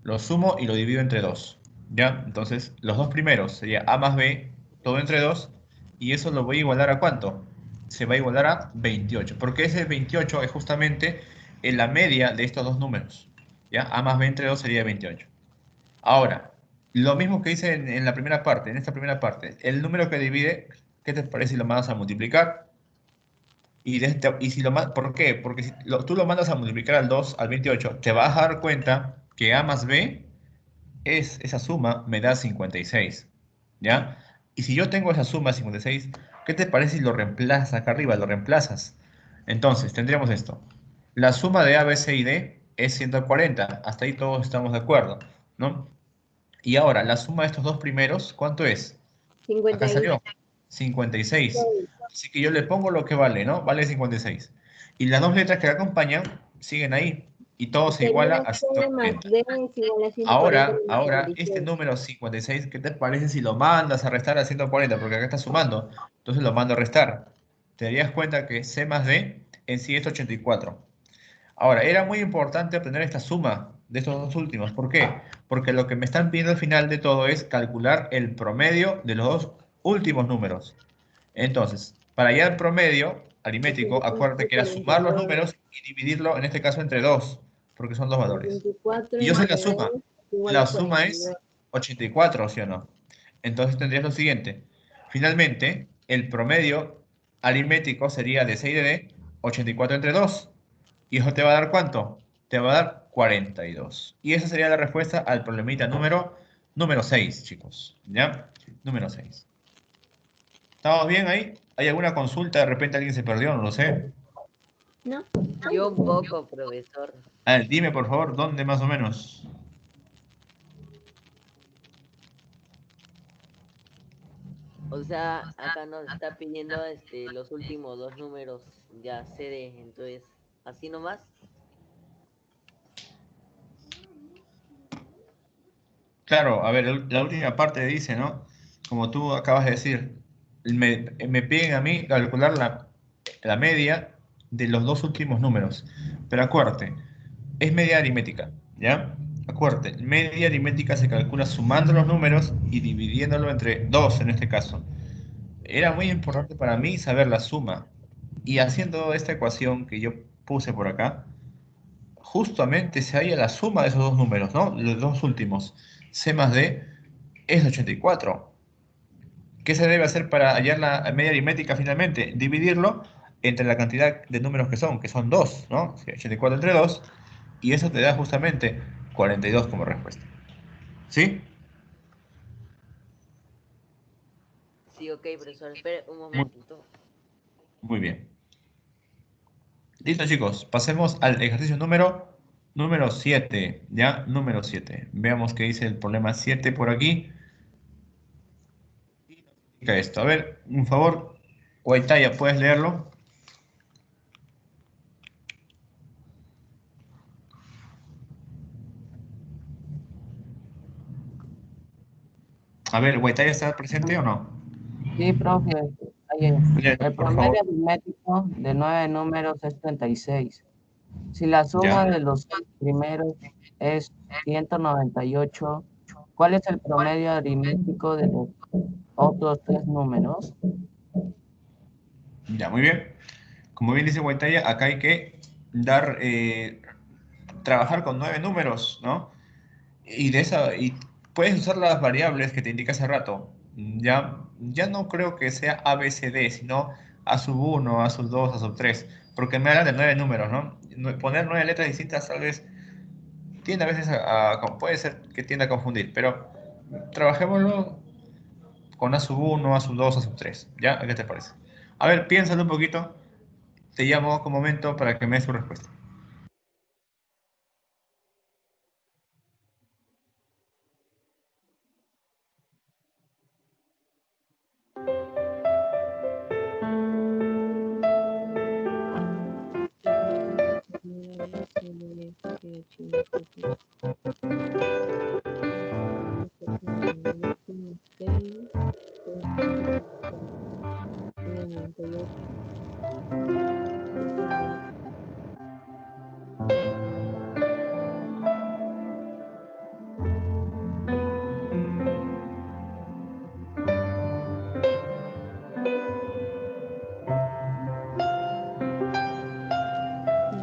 lo sumo y lo divido entre 2, ¿ya? Entonces, los dos primeros sería A más B, todo entre 2, y eso lo voy a igualar ¿a cuánto? Se va a igualar a 28, porque ese 28 es justamente en la media de estos dos números, ¿ya? A más B entre 2 sería 28. Ahora, lo mismo que hice en la primera parte, en esta primera parte, el número que divide, ¿qué te parece si lo mandas a multiplicar? Y si ¿por qué? Porque si tú lo mandas a multiplicar al 2, al 28, te vas a dar cuenta que A más B esa suma me da 56, ¿ya? Y si yo tengo esa suma 56, ¿qué te parece si lo reemplazas acá arriba? Lo reemplazas. Entonces, tendríamos esto. La suma de A, B, C y D es 140. Hasta ahí todos estamos de acuerdo, ¿no? Y ahora, la suma de estos dos primeros, ¿cuánto es? Acá 56. salió 56. Así que yo le pongo lo que vale, ¿no? Vale 56. Y las dos letras que la acompañan siguen ahí. Y todo se iguala a C más 140. D es igual a 140 Ahora, menos este 56. número 56, ¿qué te parece si lo mandas a restar a 140? Porque acá está sumando. Entonces lo mando a restar. Te darías cuenta que C más D en sí es 84. Ahora, era muy importante obtener esta suma de estos dos últimos. ¿Por qué? Porque lo que me están pidiendo al final de todo es calcular el promedio de los dos últimos números. Entonces, para hallar el promedio aritmético, acuérdate que era sumar los 42. números y dividirlo, en este caso, entre 2, porque son dos valores. 24 Y yo sé la entre suma. 2 igual La a suma 42. es 84, ¿sí o no? Entonces tendrías lo siguiente. Finalmente, el promedio aritmético sería de 6 de D, 84 entre 2. ¿Y eso te va a dar cuánto? Te va a dar 42. Y esa sería la respuesta al problemita número 6, chicos. ¿Ya? Número 6. ¿Estamos bien ahí? ¿Hay alguna consulta? De repente alguien se perdió, no lo sé. ¿No? Yo un poco, profesor. A ver, dime por favor, ¿dónde más o menos? O sea, acá nos está pidiendo los últimos dos números ya CD, entonces, así nomás. Claro, a ver, la última parte dice, ¿no? Como tú acabas de decir, me piden a mí calcular la media de los dos últimos números. Pero acuérdate, es media aritmética, ¿ya? Acuérdate, media aritmética se calcula sumando los números y dividiéndolo entre dos en este caso. Era muy importante para mí saber la suma. Y haciendo esta ecuación que yo puse por acá, justamente se halla la suma de esos dos números, ¿no? Los dos últimos. C más D es 84. ¿Qué se debe hacer para hallar la media aritmética finalmente? Dividirlo entre la cantidad de números que son 2, ¿no? 84 entre 2, y eso te da justamente 42 como respuesta. ¿Sí? Sí, ok, profesor. Espere un Muy, momentito. muy bien. Listo, chicos. Pasemos al ejercicio número 7. ¿Ya? Número 7. Veamos qué dice el problema 7 por aquí. Y nos indica esto. A ver, un favor, Guaitaya, ¿puedes leerlo? A ver, ¿Guaitaya está presente o no? Sí, profe. Ahí es. Léelo, El por favor. promedio aritmético de 9 números es 36. Si la suma ¿Ya? de los 6 primeros es 198, ¿cuál es el promedio aritmético de los otros 3 números? Ya, muy bien. Como bien dice Guaitaya, acá hay que dar, trabajar con 9 números, ¿no? Y puedes usar las variables que te indiqué hace rato. Ya no creo que sea A, B, C, D, sino A sub 1, A sub 2, A sub 3, porque me hablan de 9 números, ¿no? Poner 9 letras distintas tal vez tiende a veces puede ser que tienda a confundir, pero trabajémoslo con A sub 1, A sub 2, A sub 3, ¿ya? ¿Qué te parece? A ver, piénsalo un poquito, te llamo con momento para que me des tu respuesta.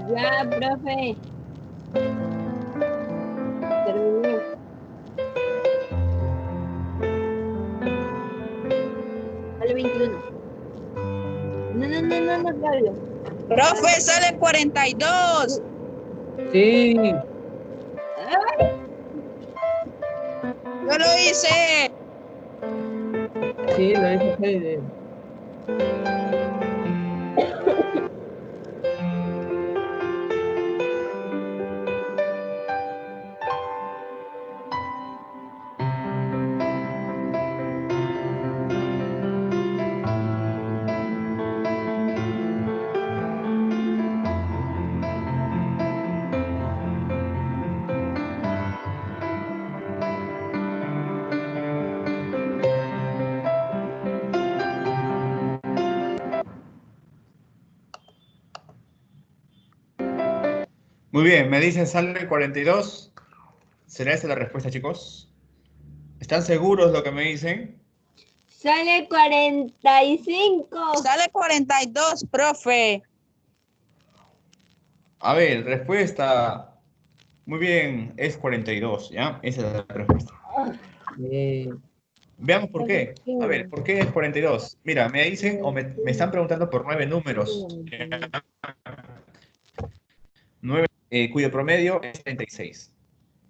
Ya, profe. Terminé. Sale 21. No, Claudio. Profe, sale 42. Sí, Yo lo hice. sí, lo hizo Heide. Muy bien, me dicen sale 42. ¿Será esa la respuesta, chicos? ¿Están seguros de lo que me dicen? Sale 45. Sale 42, profe. A ver, respuesta. Muy bien, es 42, ¿ya? Esa es la respuesta. Veamos por qué. A ver, ¿por qué es 42? Mira, me dicen o me están preguntando por 9 números. 9, cuyo promedio es 36.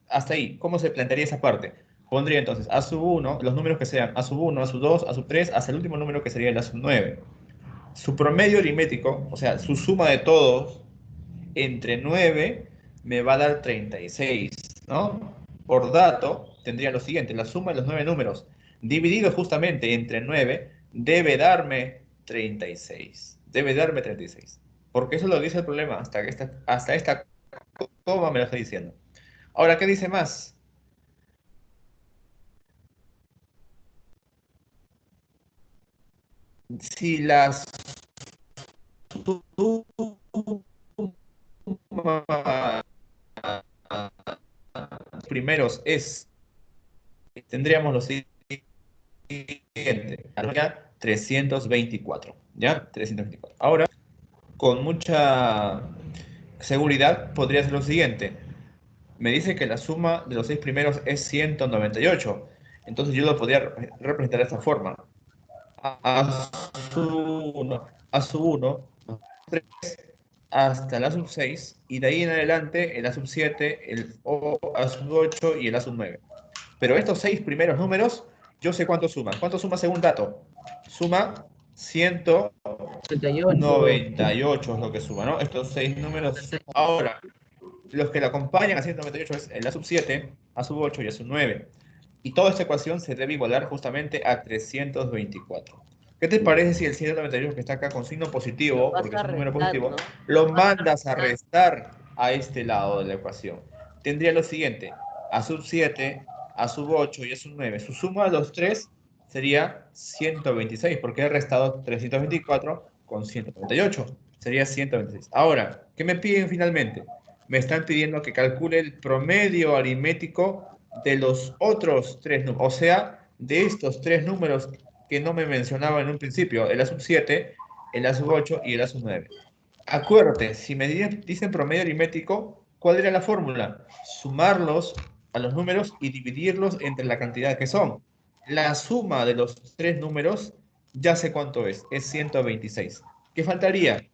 Hasta ahí, ¿cómo se plantearía esa parte? Pondría entonces A sub 1, los números que sean A sub 1, A sub 2, A sub 3, hasta el último número que sería el A sub 9. Su promedio aritmético, o sea, su suma de todos entre 9 me va a dar 36, ¿no? Por dato, tendría lo siguiente, la suma de los 9 números dividido justamente entre 9 debe darme 36. Debe darme 36. Porque eso es lo que dice el problema, hasta esta coma me lo está diciendo. Ahora, ¿qué dice más? Si las primeros tendríamos lo siguiente, 324, ¿ya? 324. Ahora, con mucha seguridad, podría ser lo siguiente. Me dice que la suma de los 6 primeros es 198. Entonces yo lo podría representar de esta forma. a sub 1, a sub 1, 3, hasta la sub 6, y de ahí en adelante el a sub 7, el O a sub 8 y el a sub 9. Pero estos 6 primeros números, yo sé cuánto suma. ¿Cuánto suma según dato? Suma 198 es lo que suma, ¿no? Estos 6 números. Ahora, los que la acompañan a 198 es el a sub 7, a sub 8 y a sub 9. Y toda esta ecuación se debe igualar justamente a 324. ¿Qué te parece si el 198 que está acá con signo positivo, Vas porque a es un número restar, positivo, ¿no? lo mandas a restar a este lado de la ecuación? Tendría lo siguiente: a sub 7, a sub 8 y a sub 9. Su suma de los tres sería 126, porque he restado 324 con 198. Sería 126. Ahora, ¿qué me piden finalmente? Me están pidiendo que calcule el promedio aritmético de los otros tres números, o sea, de estos tres números que no me mencionaba en un principio, el A sub 7, el A sub 8 y el A sub 9. Acuérdate, si me dicen promedio aritmético, ¿cuál era la fórmula? Sumarlos a los números y dividirlos entre la cantidad que son. La suma de los tres números, ya sé cuánto es 126. ¿Qué faltaría?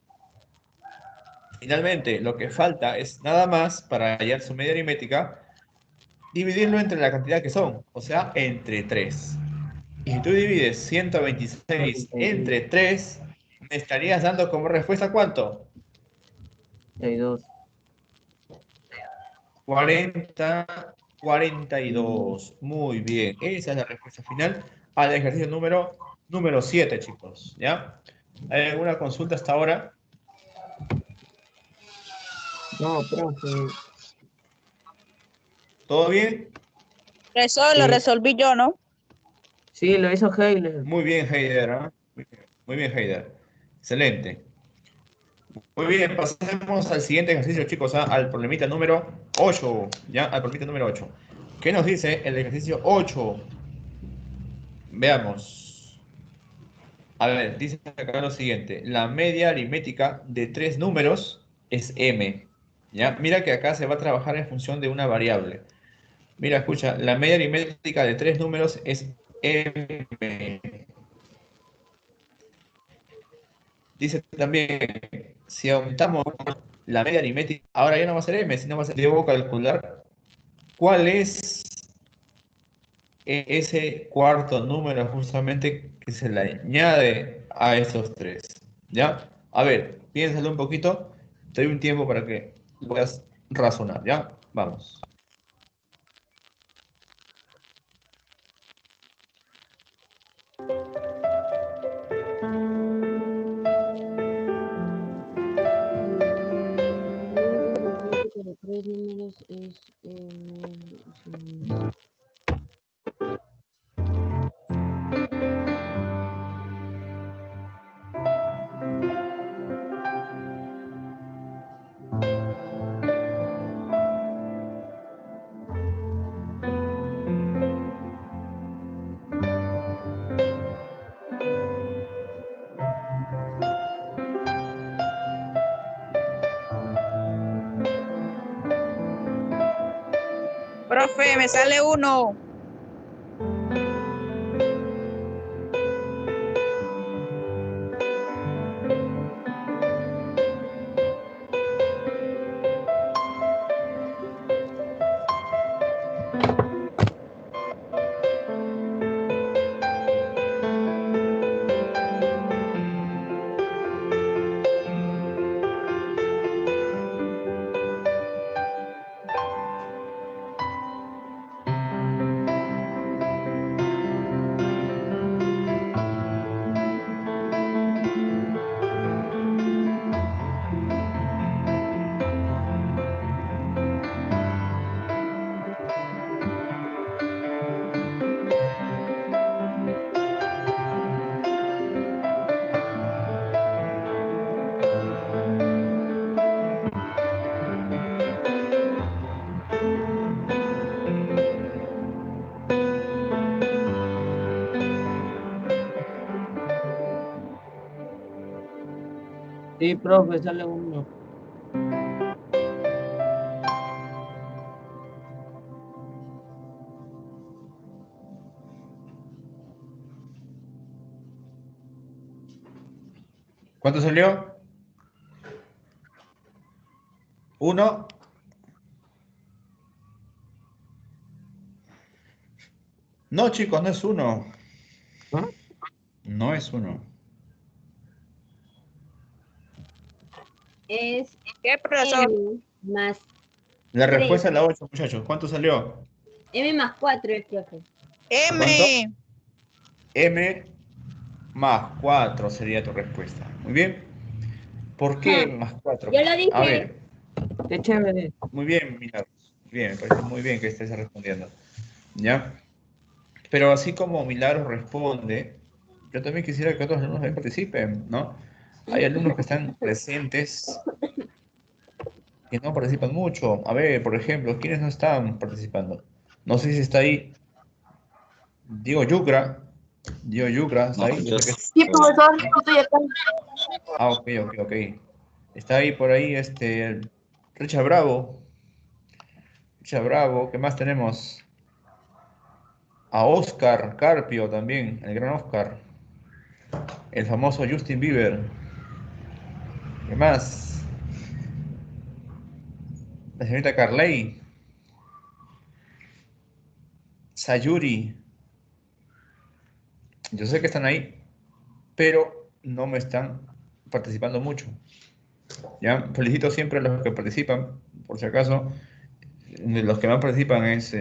Finalmente, lo que falta es nada más para hallar su media aritmética, dividirlo entre la cantidad que son, o sea, entre 3. Y si tú divides 126 entre 3, me estarías dando como respuesta ¿cuánto? 32. 40, 42. Muy bien. Esa es la respuesta final al ejercicio número 7, chicos. ¿Ya? ¿Hay alguna consulta hasta ahora? No, profe. ¿Todo bien? Eso lo Sí. resolví yo, ¿no? Sí, lo hizo Heiler. Muy bien, Heider. ¿Ah? Muy bien, Heider. Excelente. Muy bien, pasemos al siguiente ejercicio, chicos, ¿ah? Al problemita número 8. ¿Ya? Al problemita número 8. ¿Qué nos dice el ejercicio 8? Veamos. A ver, dice acá lo siguiente: la media aritmética de tres números es m. ¿Ya? Mira que acá se va a trabajar en función de una variable. Mira, escucha, la media aritmética de tres números es m. Dice también, si aumentamos la media aritmética, ahora ya no va a ser m, sino va a ser, debo calcular cuál es ese cuarto número justamente que se le añade a esos tres. ¿Ya? A ver, piénsalo un poquito. Te doy un tiempo para que puedas razonar. ¿Ya? Vamos. Aritmética de tres números es Profe, me sale uno. Sí, profe, sale uno. ¿Cuánto salió? 1. No, chicos, no es 1. ¿Mm? No es 1. Es ¿Qué, profesor? M más La 3. respuesta es la 8, muchachos. ¿Cuánto salió? M más 4 es, profe. ¿Cuánto? M. M más 4 sería tu respuesta. Muy bien. ¿Por qué M más 4? Yo lo A dije. ver, Qué chévere. muy bien, Milagros. Bien, me parece muy bien que estés respondiendo. ¿Ya? Pero así como Milagros responde, yo también quisiera que otros alumnos también participen, ¿no? Hay alumnos que están presentes que no participan mucho. A ver, por ejemplo, ¿quiénes no están participando? No sé si está ahí Diego Yucra. Diego Yucra, ¿está No, ahí? Yo yo sé que Sí, profesor, estoy acá. ok. Está ahí por ahí Richard Bravo. Richard Bravo, ¿qué más tenemos? A Oscar Carpio también, el gran Oscar. El famoso Justin Bieber. ¿Qué más? La señorita Carley. Sayuri. Yo sé que están ahí, pero no me están participando mucho. ¿Ya? Felicito siempre a los que participan, por si acaso. Los que más participan es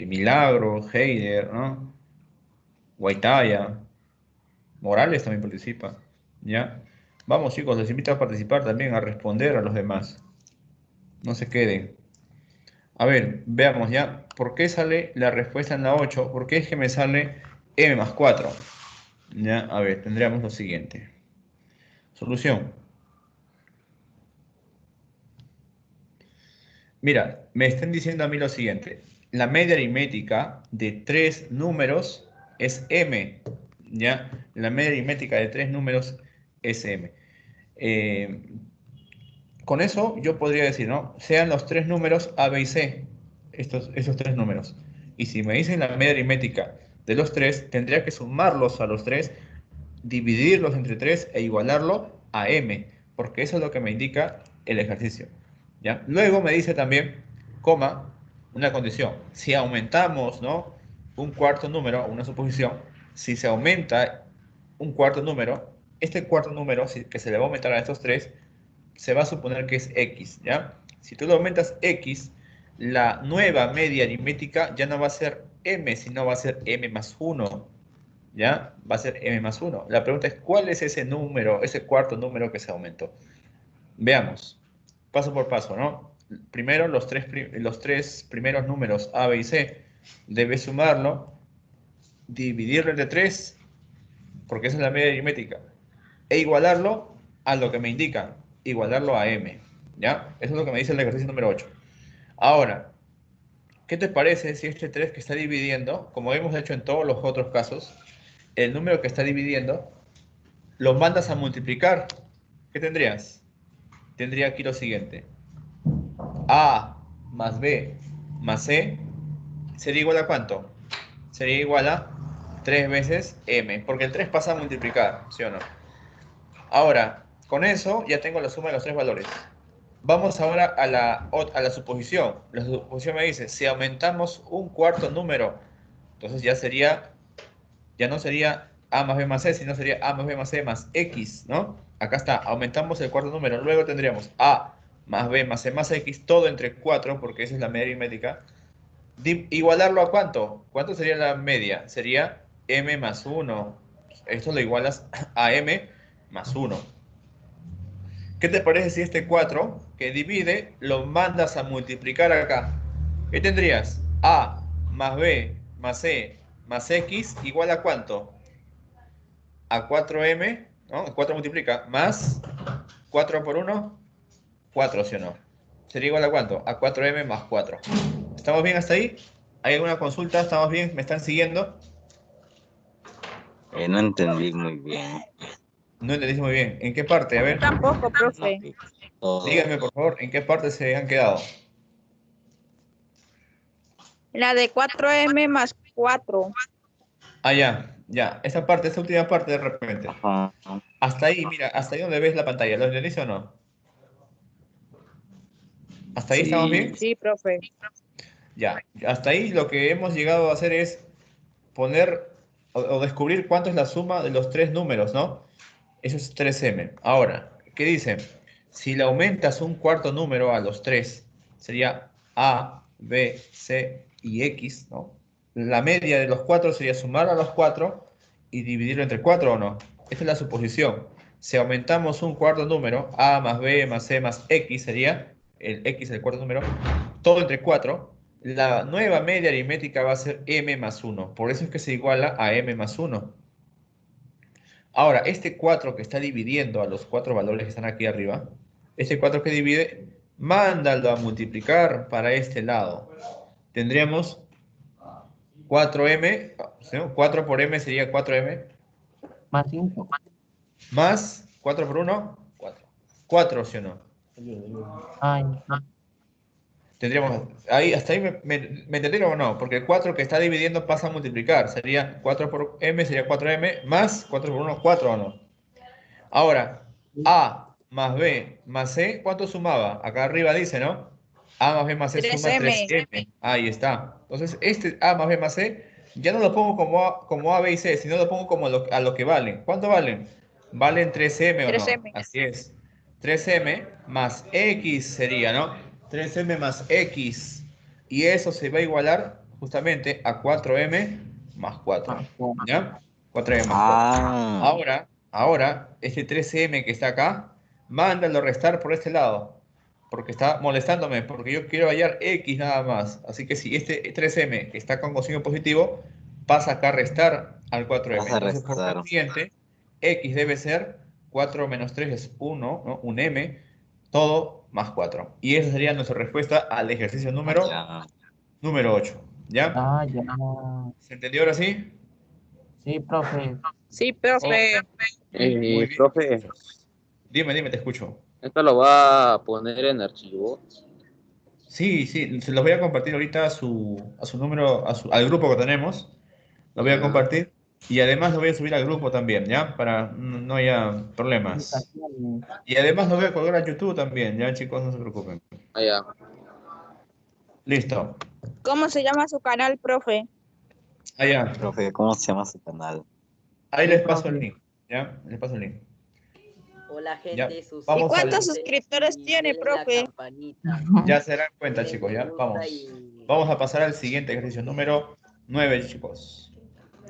Milagro, Heider, ¿no? Guaitaya, Morales también participa. ¿Ya? Vamos, chicos, les invito a participar también, a responder a los demás. No se queden. A ver, veamos ya. ¿Por qué sale la respuesta en la 8? ¿Por qué es que me sale M más 4? Ya, a ver, tendríamos lo siguiente. Solución. Mira, me están diciendo a mí lo siguiente. La media aritmética de 3 números es M. ¿Ya? La media aritmética de 3 números es M. Eh, con eso yo podría decir, ¿no? Sean los 3 números A, B y C. Esos 3 números. Y si me dicen la media aritmética de los 3, tendría que sumarlos a los 3, dividirlos entre 3 e igualarlo a M. Porque eso es lo que me indica el ejercicio. ¿Ya? Luego me dice también, coma, una condición. Si aumentamos, ¿no? Un cuarto número, una suposición, si se aumenta un cuarto número, este cuarto número que se le va a aumentar a estos 3, se va a suponer que es X, ¿ya? Si tú le aumentas X, la nueva media aritmética ya no va a ser M, sino va a ser M más 1, ¿ya? Va a ser M más 1. La pregunta es, ¿cuál es ese número, ese cuarto número que se aumentó? Veamos, paso por paso, ¿no? Primero, los tres primeros números A, B y C, debes sumarlo, dividirlo entre 3, porque esa es la media aritmética, e igualarlo a lo que me indican, igualarlo a M, ¿ya? Eso es lo que me dice el ejercicio número 8. Ahora, ¿qué te parece si este 3 que está dividiendo, como hemos hecho en todos los otros casos, el número que está dividiendo, lo mandas a multiplicar? ¿Qué tendrías? Tendría aquí lo siguiente. A más B más C sería igual a ¿cuánto? Sería igual a 3 veces M, porque el 3 pasa a multiplicar, ¿sí o no? Ahora, con eso ya tengo la suma de los 3 valores. Vamos ahora a la suposición. La suposición me dice, si aumentamos un cuarto número, entonces ya no sería A más B más C, sino sería A más B más C más X, ¿no? Acá está, aumentamos el cuarto número. Luego tendríamos A más B más C más X, todo entre 4, porque esa es la media aritmética. ¿Igualarlo a cuánto? ¿Cuánto sería la media? Sería M más 1. Esto lo igualas a M más 1. ¿Qué te parece si este 4 que divide lo mandas a multiplicar acá? ¿Qué tendrías? A más B más C más X igual a ¿cuánto? A 4M, ¿no? 4 multiplica, más 4 por 1, 4, ¿sí o no? ¿Sería igual a cuánto? A 4M más 4. ¿Estamos bien hasta ahí? ¿Hay alguna consulta? ¿Estamos bien? ¿Me están siguiendo? No entendí muy bien. No entendí muy bien. ¿En qué parte? A ver, Tampoco, No, profe. todo. díganme por favor, ¿en qué parte se han quedado? La de 4M más 4. Ah, ya, ya. Esta parte, esta última parte de repente. Ajá. Hasta ahí, mira, hasta ahí donde ves la pantalla. ¿Lo entendiste o no? ¿Hasta ahí estamos bien? Sí, profe. Ya. Hasta ahí lo que hemos llegado a hacer es poner o descubrir cuánto es la suma de los tres números, ¿no? Eso es 3m. Ahora, ¿qué dice? Si le aumentas un cuarto número a los tres, sería A, B, C y X, ¿no? La media de los cuatro sería sumar a los cuatro y dividirlo entre cuatro, ¿o no? Esta es la suposición. Si aumentamos un cuarto número, A más B más C más X sería, el X el cuarto número, todo entre 4. La nueva media aritmética va a ser M más 1. Por eso es que se iguala a M más 1. Ahora, este 4 que está dividiendo a los cuatro valores que están aquí arriba, este 4 que divide, mándalo a multiplicar para este lado. Tendríamos 4m, ¿no? 4 por m sería 4m, Más 5. más 4 por 1, 4. 4, ¿sí o no? Ay, Tendríamos, ahí, hasta ahí me entendieron o no, porque el 4 que está dividiendo pasa a multiplicar, sería 4 por m, sería 4m, más 4 por 1, 4 o no. Ahora, A más B más C, ¿cuánto sumaba? Acá arriba dice, ¿no? A más B más C suma 3M. 3M. Ahí está. Entonces, este A más B más C, ya no lo pongo como A, B y C, sino lo pongo como a lo que valen. ¿Cuánto valen? Valen 3M o no. 3M. Así es. 3M más X sería, ¿no? 3M más X. Y eso se va a igualar justamente a 4M más 4. más 4. ¿Ya? 4M más 4. Ah, Ahora, este 13M que está acá, mándalo a restar por este lado, porque está molestándome, porque yo quiero hallar X nada más. Así que si este 13M que está con coseno positivo, pasa acá a restar al 4M. vas a Entonces, por restar. consiguiente, X debe ser 4 menos 3 es 1, ¿no? Un M, todo más 4. Y esa sería nuestra respuesta al ejercicio Ya. número 8. ¿Ya? Ah, ya. ¿Se entendió ahora sí? Sí, profe. Sí, Oh, profe. muy bien. Profe, Dime, te escucho. ¿esto lo va a poner en archivo? Sí, sí, se los voy a compartir ahorita a su número, al grupo que tenemos. Lo voy a Ya. compartir y además lo voy a subir al grupo también, ¿ya? Para no haya problemas. Indicaciones. Y además lo voy a colgar a YouTube también, ¿ya, chicos? No se preocupen. Ah, ya. Listo. ¿Cómo se llama su canal, profe? Allá. Profe, ¿cómo se llama su canal? Ahí Sí, les paso el profe. link, ¿ya? Les paso el link. Hola Ya. gente, ¿Y Vamos cuántos al... suscriptores y tiene, denle la profe? campanita, Ya se darán cuenta, denle chicos, me ¿ya? gusta Vamos. y Vamos a pasar al siguiente ejercicio, número 9, chicos.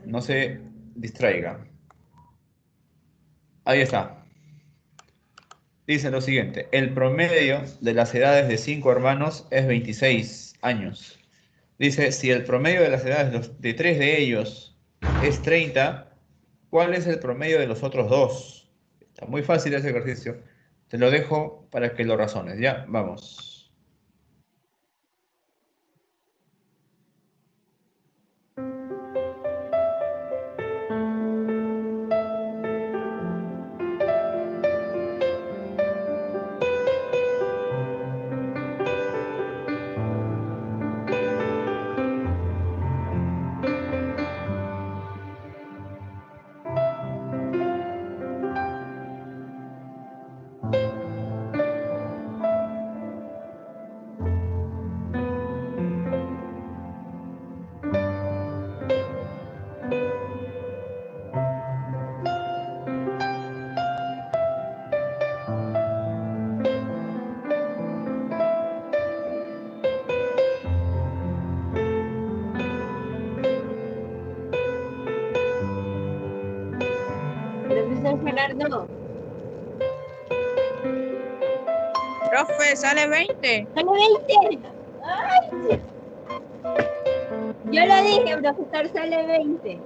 No se distraigan. Ahí está. Dice lo siguiente, el promedio de las edades de 5 hermanos es 26 años. Dice, si el promedio de las edades de 3 de ellos es 30, ¿cuál es el promedio de los otros dos? Está muy fácil ese ejercicio. Te lo dejo para que lo razones. Ya, vamos. Profesor Gerardo, Profe, sale 20. ¡sale 20! ¡Ay! Yo lo dije, profesor, sale 20.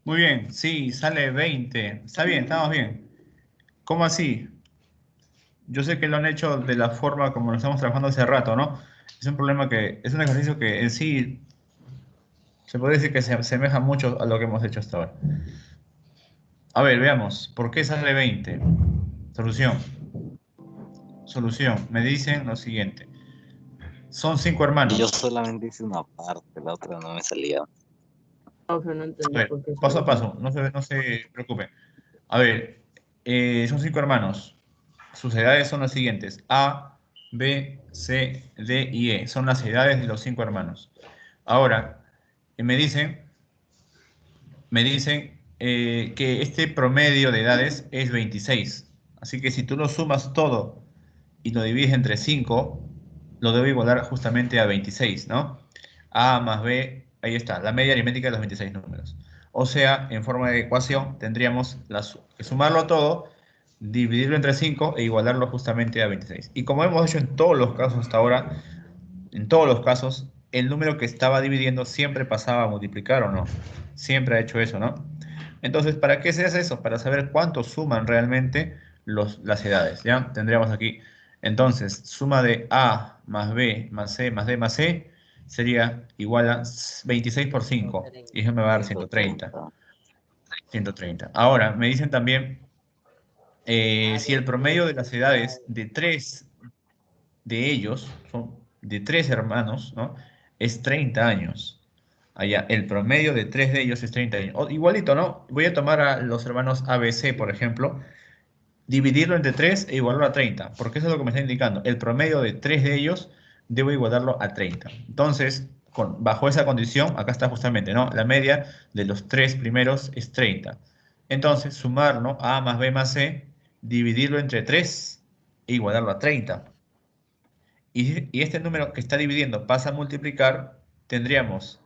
Muy bien, sí, sale 20. Está bien, estamos bien. ¿Cómo así? Yo sé que lo han hecho de la forma como lo estamos trabajando hace rato, ¿no? Es un problema que, es un ejercicio que en sí se puede decir que se asemeja mucho a lo que hemos hecho hasta ahora. A ver, veamos, ¿por qué sale 20? Solución. Solución. Me dicen lo siguiente. Son 5 hermanos. Yo solamente hice una parte, la otra no me salía. Profe, no A entendí ver, por qué paso a sale. paso, no se preocupen. A ver, son 5 hermanos. Sus edades son las siguientes. A, B, C, D y E. Son las edades de los 5 hermanos. Ahora, me dicen que este promedio de edades es 26. Así que si tú lo sumas todo y lo divides entre 5, lo debo igualar justamente a 26, ¿no? A más B, ahí está, la media aritmética de los 26 números. O sea, en forma de ecuación tendríamos que sumarlo todo, dividirlo entre 5 e igualarlo justamente a 26. Y como hemos hecho en todos los casos hasta ahora, en todos los casos, el número que estaba dividiendo siempre pasaba a multiplicar o no. Siempre ha hecho eso, ¿no? Entonces, ¿para qué se hace eso? Para saber cuánto suman realmente las edades, ¿ya? Tendríamos aquí, entonces, suma de A más B más C más D más C sería igual a 26 por 5. Y eso me va a dar 130. 130. Ahora, me dicen también, si el promedio de las edades de 3 de ellos, son de 3 hermanos, ¿no? Es 30 años. Allá, el promedio de 3 de ellos es 30 años. Igualito, ¿no? Voy a tomar a los hermanos ABC, por ejemplo, dividirlo entre 3 e igualarlo a 30, porque eso es lo que me está indicando. El promedio de 3 de ellos debo igualarlo a 30. Entonces, bajo esa condición, acá está justamente, ¿no? La media de los 3 primeros es 30. Entonces, sumarlo A más B más C, dividirlo entre 3 e igualarlo a 30. Y este número que está dividiendo pasa a multiplicar, tendríamos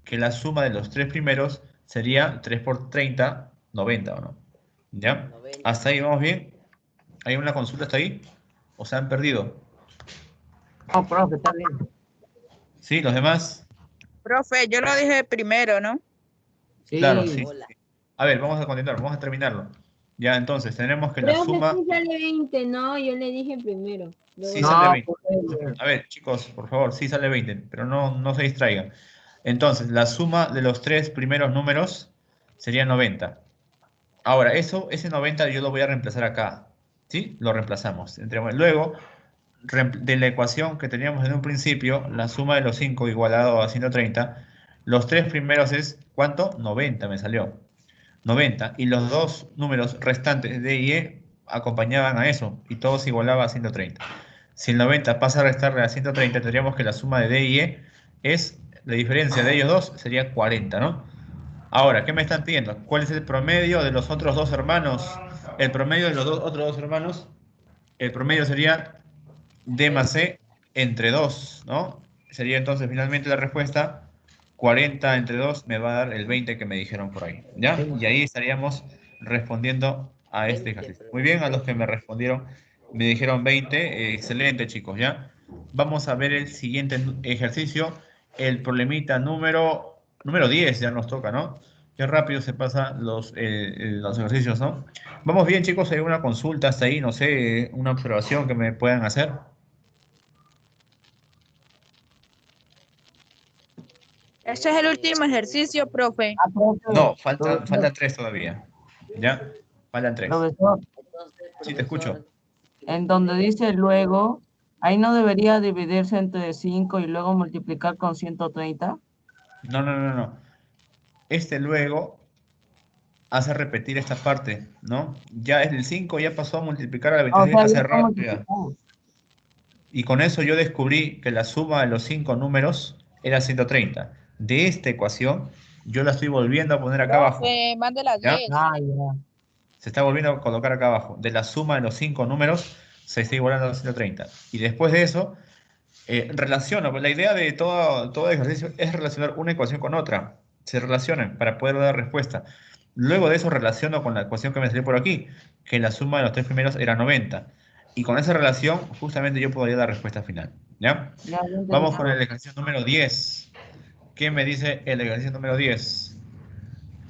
que la suma de los 3 primeros sería 3 por 30, 90, ¿o no? ¿Ya? 90. ¿Hasta ahí vamos bien? ¿Hay una consulta hasta ahí? ¿O se han perdido? No, profe, está bien. ¿Sí? ¿Los demás? Profe, yo lo dije primero, ¿no? Sí. Claro, sí. Hola. A ver, vamos a continuar, vamos a terminarlo. Ya, entonces, tenemos que la Profe, suma... sí sale 20, no, yo le dije primero. Luego Sí No, sale 20. profe. A ver, chicos, por favor, sí sale 20, pero no se distraigan. Entonces, la suma de los 3 primeros números sería 90. Ahora, ese 90 yo lo voy a reemplazar acá. ¿Sí? Lo reemplazamos. Luego, de la ecuación que teníamos en un principio, la suma de los 5 igualado a 130, los 3 primeros es, ¿cuánto? 90 me salió. 90. Y los dos números restantes, D y E, acompañaban a eso. Y todo se igualaba a 130. Si el 90 pasa a restarle a 130, tendríamos que la suma de D y E es, la diferencia de ellos dos sería 40, ¿no? Ahora, ¿qué me están pidiendo? ¿Cuál es el promedio de los otros dos hermanos? El promedio de los otros dos hermanos, el promedio sería D más C entre 2, ¿no? Sería entonces finalmente la respuesta 40 entre 2 me va a dar el 20 que me dijeron por ahí, ¿ya? Y ahí estaríamos respondiendo a este 20, ejercicio. Muy bien, a los que me respondieron, me dijeron 20, excelente chicos, ¿ya? Vamos a ver el siguiente ejercicio, el problemita número 10, ya nos toca, ¿no? Qué rápido se pasan los ejercicios, ¿no? Vamos bien chicos, hay una consulta hasta ahí, no sé, una observación que me puedan hacer. Ese es el último ejercicio, profe. Ah, profe. No, faltan Profesor, 3 todavía. ¿Ya? Faltan 3. profesor, Entonces, Sí, te escucho. profesor, en donde dice luego, ahí no debería dividirse entre 5 y luego multiplicar con 130. No. Este luego hace repetir esta parte, ¿no? Ya es el 5, ya pasó a multiplicar a la O 26 sea, hace ya está rápido. multiplicado. Y con eso yo descubrí que la suma de los 5 números era 130. De esta ecuación, yo la estoy volviendo a poner acá abajo. Profe, mande las ¿Ya? 10. Ah, ya. Se está volviendo a colocar acá abajo. De la suma de los 5 números, se está igualando a 130. Y después de eso, relaciono. Pues la idea de todo ejercicio es relacionar una ecuación con otra. Se relacionan para poder dar respuesta. Luego de eso relaciono con la ecuación que me salió por aquí, que la suma de los 3 primeros era 90. Y con esa relación, justamente yo podría dar respuesta final. ¿Ya? Ya entendí, Vamos con el profe. ejercicio número 10. ¿Qué me dice el ejercicio número 10?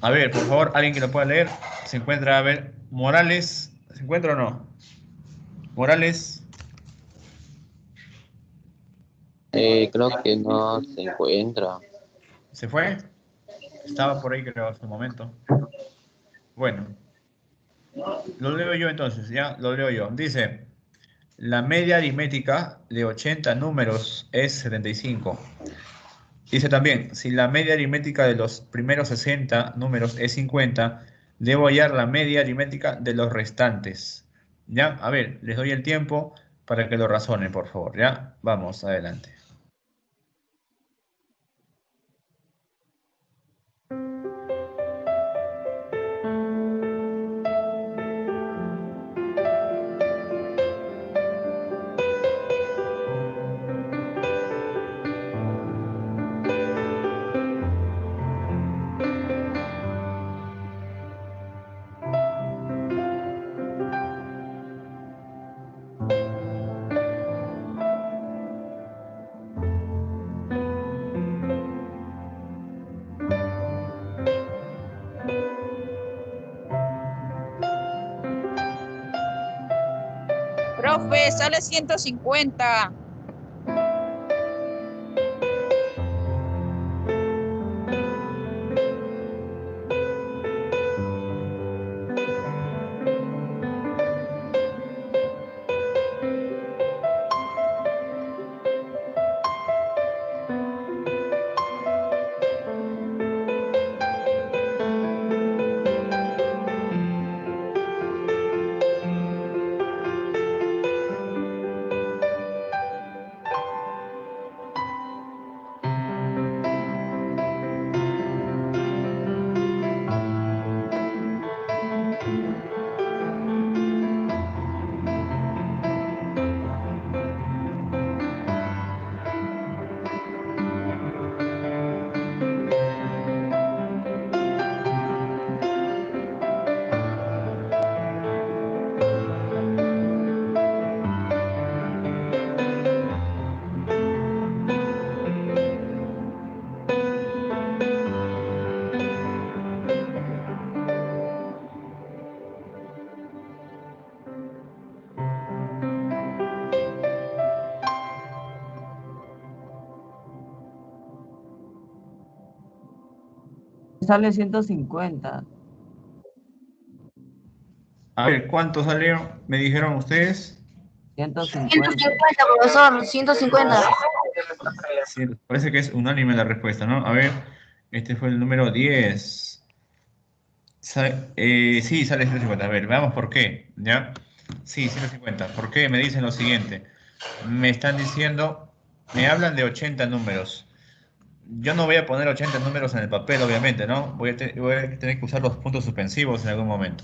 A ver, por favor, alguien que lo pueda leer. Se encuentra, a ver, Morales. ¿Se encuentra o no? Morales. Creo que no se encuentra. ¿Se fue? Estaba por ahí, creo, hace un momento. Bueno, lo leo yo entonces, ya, lo leo yo. Dice, la media aritmética de 80 números es 75. Dice también, si la media aritmética de los primeros 60 números es 50, debo hallar la media aritmética de los restantes. ¿Ya? A ver, les doy el tiempo para que lo razonen, por favor. ¿Ya? Vamos, adelante. Profe, sale 150. Sale 150. A ver, ¿cuántos salieron? ¿Me dijeron ustedes? 150. 150, profesor, 150. Sí, parece que es unánime la respuesta, ¿no? A ver, este fue el número 10. Sí, sale 150. A ver, veamos por qué, ¿ya? Sí, 150. ¿Por qué? Me dicen lo siguiente. Me están diciendo, me hablan de 80 números. Yo no voy a poner 80 números en el papel, obviamente, ¿no? Voy a tener que usar los puntos suspensivos en algún momento.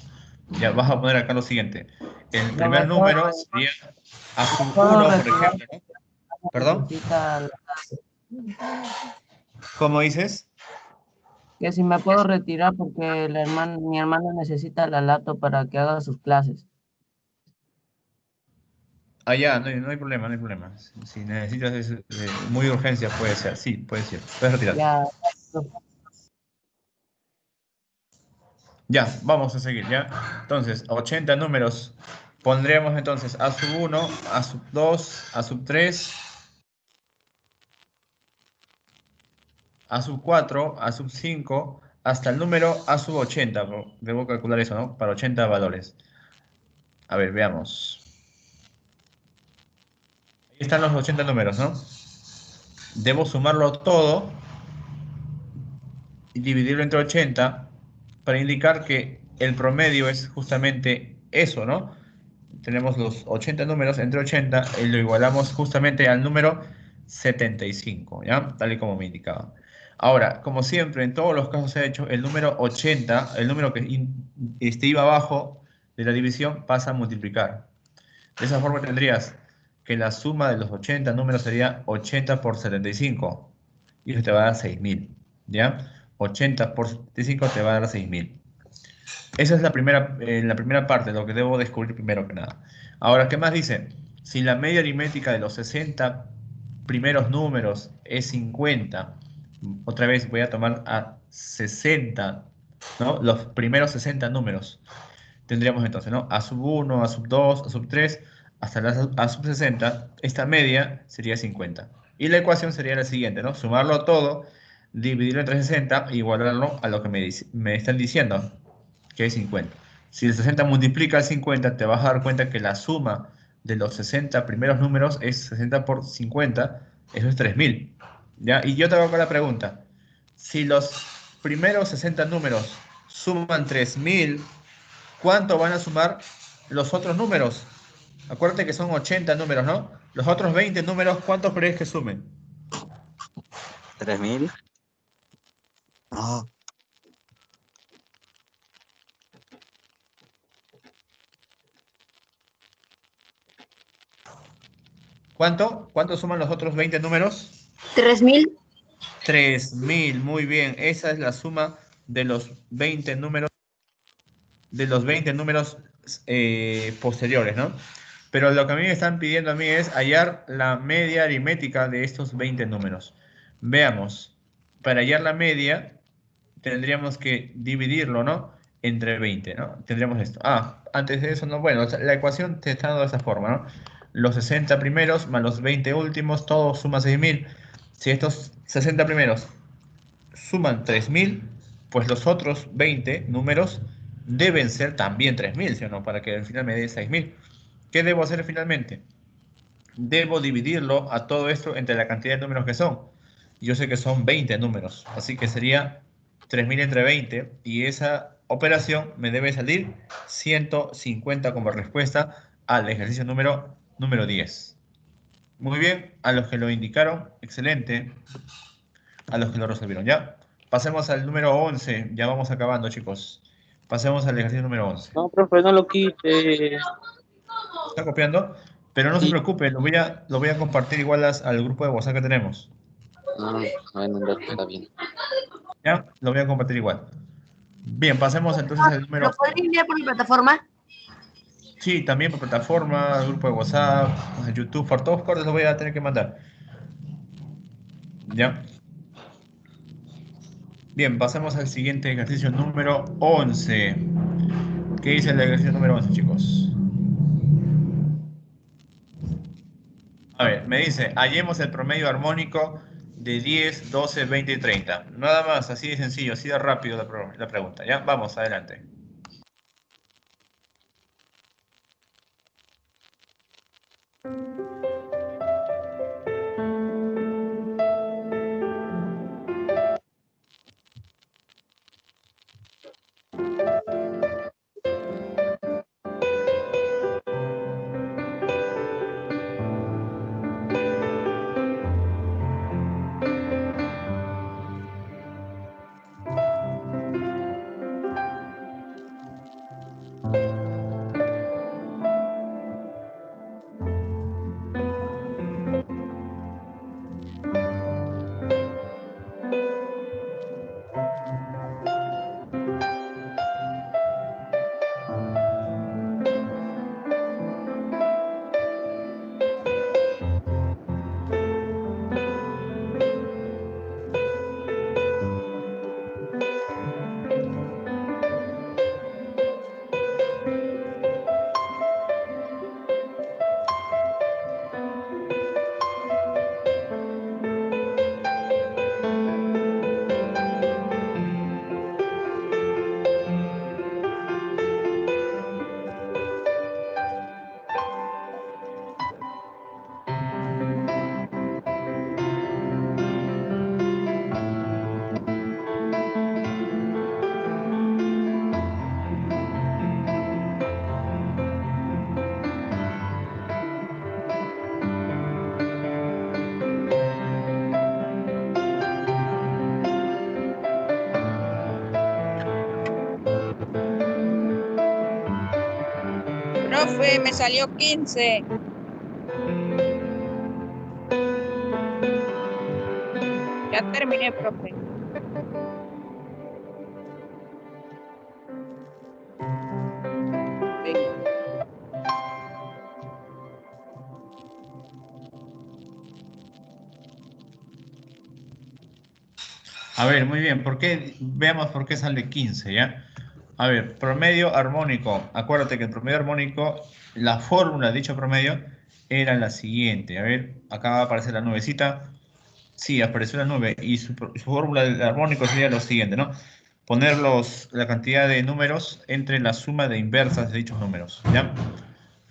Ya, vas a poner acá lo siguiente. El primer número sería a su 1, por ejemplo, ¿no? ¿Perdón? ¿Cómo dices? Que si me puedo retirar porque mi hermano necesita la laptop para que haga sus clases. Ah, ya, no hay problema, no hay problema. Si necesitas muy de urgencia, puede ser. Sí, puede ser. Puedes retirarte. Ya. Ya, vamos a seguir, ¿ya? Entonces, 80 números. Pondremos entonces a sub 1, a sub 2, a sub 3, a sub 4, a sub 5, hasta el número a sub 80. Debo calcular eso, ¿no? Para 80 valores. A ver, veamos. Ahí están los 80 números, ¿no? Debo sumarlo todo y dividirlo entre 80 para indicar que el promedio es justamente eso, ¿no? Tenemos los 80 números entre 80 y lo igualamos justamente al número 75, ¿ya? Tal y como me indicaba. Ahora, como siempre, en todos los casos se ha hecho, el número 80, el número que iba abajo de la división, pasa a multiplicar. De esa forma tendrías que la suma de los 80 números sería 80 por 75. Y eso te va a dar 6000, ¿ya? 80 por 75 te va a dar 6000. Esa es la primera parte, lo que debo descubrir primero que nada. Ahora, ¿qué más dice? Si la media aritmética de los 60 primeros números es 50, otra vez voy a tomar a 60 ¿no? Los primeros 60 números. Tendríamos entonces, ¿no? A sub 1, A sub 2, A sub 3, hasta la A sub 60. Esta media sería 50. Y la ecuación sería la siguiente, ¿no? Sumarlo todo, dividirlo entre 60 e igualarlo a lo que me están diciendo, que es 50. Si el 60 multiplica el 50, te vas a dar cuenta que la suma de los 60 primeros números es 60 por 50, eso es 3000. ¿Ya? Y yo te hago acá la pregunta. Si los primeros 60 números suman 3000, ¿cuánto van a sumar los otros números? Acuérdate que son 80 números, ¿no? Los otros 20 números, ¿cuántos crees que sumen? 3000. Ah, ¿Cuánto? ¿Cuánto suman los otros 20 números? 3000. 3000, muy bien. Esa es la suma de los 20 números, posteriores, ¿no? Pero lo que a mí me están pidiendo a mí es hallar la media aritmética de estos 20 números. Veamos. Para hallar la media, tendríamos que dividirlo, ¿no? Entre 20, ¿no? Tendríamos esto. Ah, antes de eso, no, bueno, o sea, la ecuación te está dando de esta forma, ¿no? Los 60 primeros más los 20 últimos, todo suma 6000. Si estos 60 primeros suman 3000, pues los otros 20 números deben ser también 3000, ¿sí o no? Para que al final me dé 6000. ¿Qué debo hacer finalmente? Debo dividirlo a todo esto entre la cantidad de números que son. Yo sé que son 20 números, así que sería 3000 entre 20 y esa operación me debe salir 150 como respuesta al ejercicio número 10. Muy bien, a los que lo indicaron, excelente. A los que lo resolvieron, ¿ya? Pasemos al número 11, ya vamos acabando, chicos. Pasemos al ejercicio número 11. No, profe, no lo quite. Está copiando, pero no se Sí. preocupe, lo voy a compartir igual al grupo de WhatsApp que tenemos. Ah, bueno, está bien. ¿Ya? Lo voy a compartir igual. Bien, pasemos entonces al ¿Lo número... podría enviar por mi plataforma? Sí, también por plataforma, grupo de WhatsApp, YouTube, por todos partes lo voy a tener que mandar. ¿Ya? Bien, pasemos al siguiente ejercicio número 11. ¿Qué dice el ejercicio número 11, chicos? A ver, me dice, hallemos el promedio armónico de 10, 12, 20 y 30. Nada más, así de sencillo, así de rápido la pregunta. ¿Ya? Vamos, adelante. Profe, me salió 15. Ya terminé, profe. A ver, muy bien. Veamos por qué sale 15, ¿ya? A ver, promedio armónico. Acuérdate que el promedio armónico, la fórmula de dicho promedio era la siguiente. A ver, acá va a aparecer la nubecita. Sí, apareció la nube. Y su fórmula del armónico sería lo siguiente, ¿no? Poner la cantidad de números entre la suma de inversas de dichos números, ¿ya?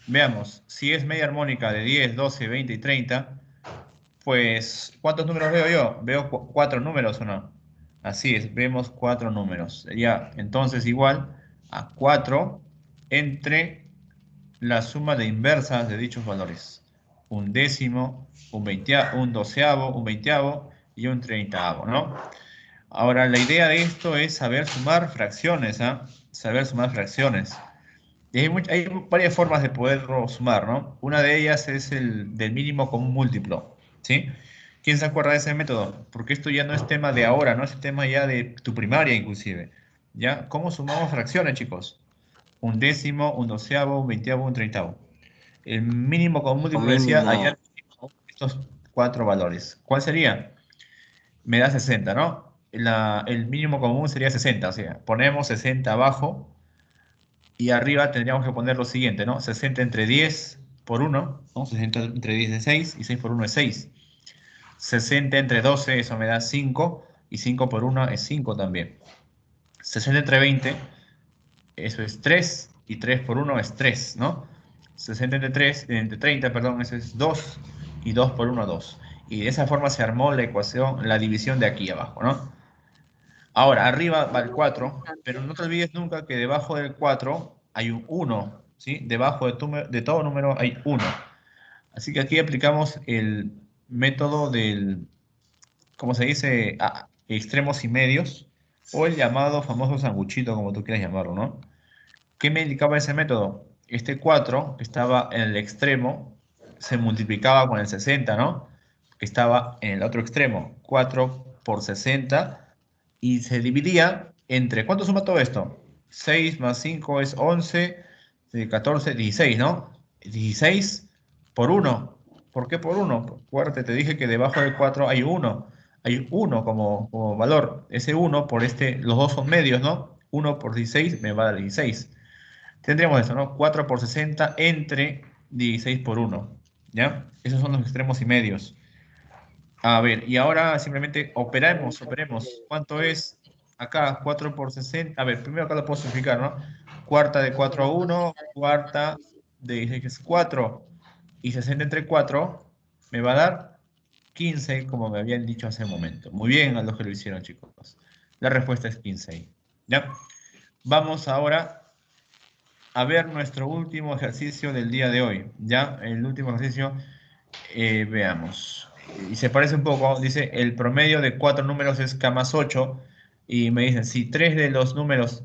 Veamos, si es media armónica de 10, 12, 20 y 30, pues, ¿cuántos números veo yo? Veo cuatro números, ¿o no? Así es, vemos cuatro números. Sería entonces igual a 4 entre la suma de inversas de dichos valores. Un décimo, un doceavo, un veinteavo y un treintaavo, ¿no? Ahora, la idea de esto es saber sumar fracciones, ¿ah? Saber sumar fracciones. Y hay varias formas de poderlo sumar, ¿no? Una de ellas es el del mínimo común múltiplo, ¿sí? ¿Quién se acuerda de ese método? Porque esto ya no es tema de ahora, no es tema ya de tu primaria inclusive, ¿ya? ¿Cómo sumamos fracciones, chicos? Un décimo, un doceavo, un veinteavo, un treintaavo. El mínimo común Lo múltiplo decía mínimo. hallar estos cuatro valores. ¿Cuál sería? Me da 60, ¿no? El mínimo común sería 60, o sea, ponemos 60 abajo y arriba tendríamos que poner lo siguiente, ¿no? 60 entre 10 por 1, ¿no? 60 entre 10 es 6 y 6 por 1 es 6. 60 entre 12, eso me da 5 y 5 por 1 es 5 también. 60 entre 20, eso es 3 y 3 por 1 es 3, ¿no? 60 entre 30, perdón, eso es 2 y 2 por 1 2. Y de esa forma se armó la ecuación, la división de aquí abajo, ¿no? Ahora, arriba va el 4, pero no te olvides nunca que debajo del 4 hay un 1, ¿sí? Debajo de todo número hay 1. Así que aquí aplicamos el método del, ¿cómo se dice? Extremos y medios, o el llamado famoso sanguchito, como tú quieras llamarlo, ¿no? ¿Qué me indicaba ese método? Este 4 que estaba en el extremo se multiplicaba con el 60, ¿no? Que estaba en el otro extremo. 4 por 60 y se dividía entre, ¿cuánto suma todo esto? 6 más 5 es 11, 14, 16, ¿no? 16 por 1. ¿Por qué por 1? Acuérdate, te dije que debajo del 4 hay 1. Hay 1 como valor. Ese 1 por los dos son medios, ¿no? 1 por 16 me va a dar 16. Tendríamos eso, ¿no? 4 por 60 entre 16 por 1, ¿ya? Esos son los extremos y medios. A ver, y ahora simplemente operemos. ¿Cuánto es acá? 4 por 60. A ver, primero acá lo puedo simplificar, ¿no? Cuarta de 4 a 1, cuarta de 16 es 4. Y 60 entre 4 me va a dar 15, como me habían dicho hace un momento. Muy bien a los que lo hicieron, chicos. La respuesta es 15. ¿Ya? Vamos ahora a ver nuestro último ejercicio del día de hoy. ¿Ya? El último ejercicio, veamos. Y se parece un poco, dice, el promedio de 4 números es K más 8. Y me dicen, si 3 de los números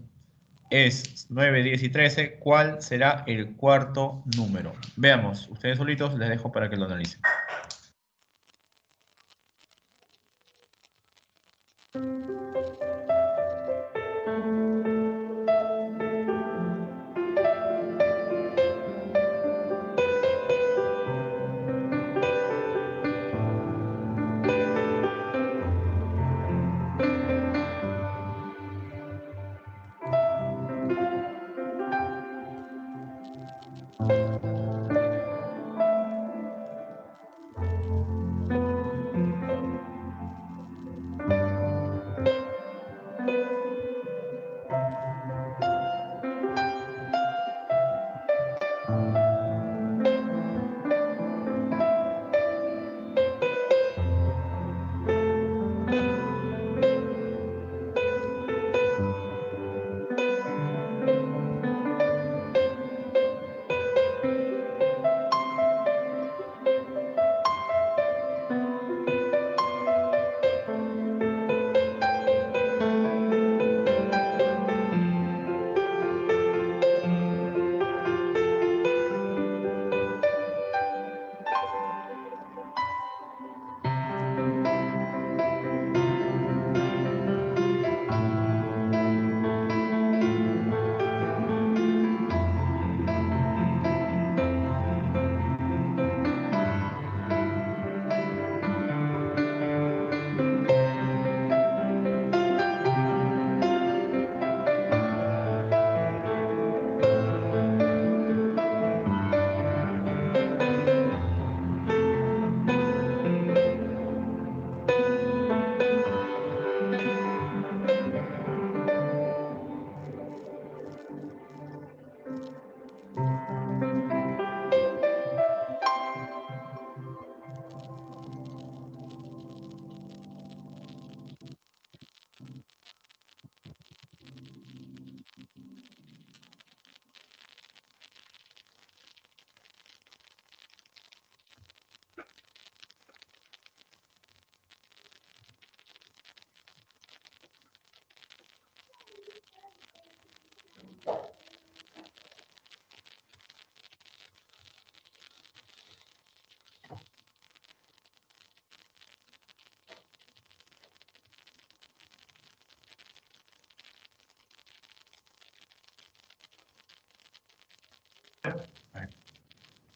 es 9, 10 y 13, ¿cuál será el cuarto número? Veamos, ustedes solitos les dejo para que lo analicen.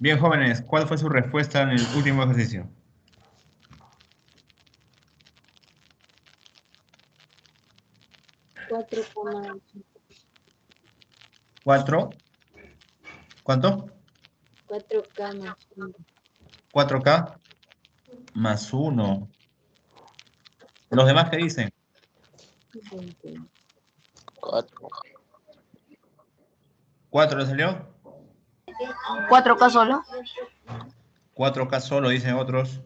Bien, jóvenes, ¿cuál fue su respuesta en el último ejercicio? 4,8. 4. ¿Cuánto? 4K más 1. 4K más 1. ¿Los demás qué dicen? 20. 4. 4 le salió. 4K solo. 4K solo, dicen otros.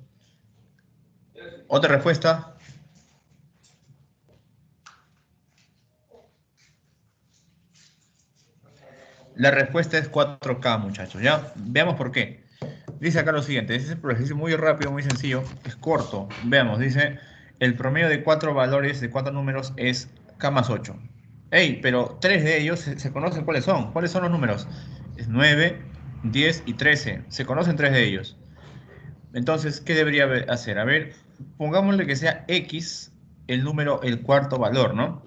¿Otra respuesta? La respuesta es 4K, muchachos. ¿Ya? Veamos por qué. Dice acá lo siguiente. Este es un ejercicio muy rápido, muy sencillo. Es corto. Veamos. Dice, el promedio de 4 valores, de 4 números, es K más 8. Ey, pero 3 de ellos se conocen cuáles son. ¿Cuáles son los números? Es 9, 10 y 13. Se conocen 3 de ellos. Entonces, ¿qué debería hacer? A ver, pongámosle que sea X el número, el cuarto valor, ¿no?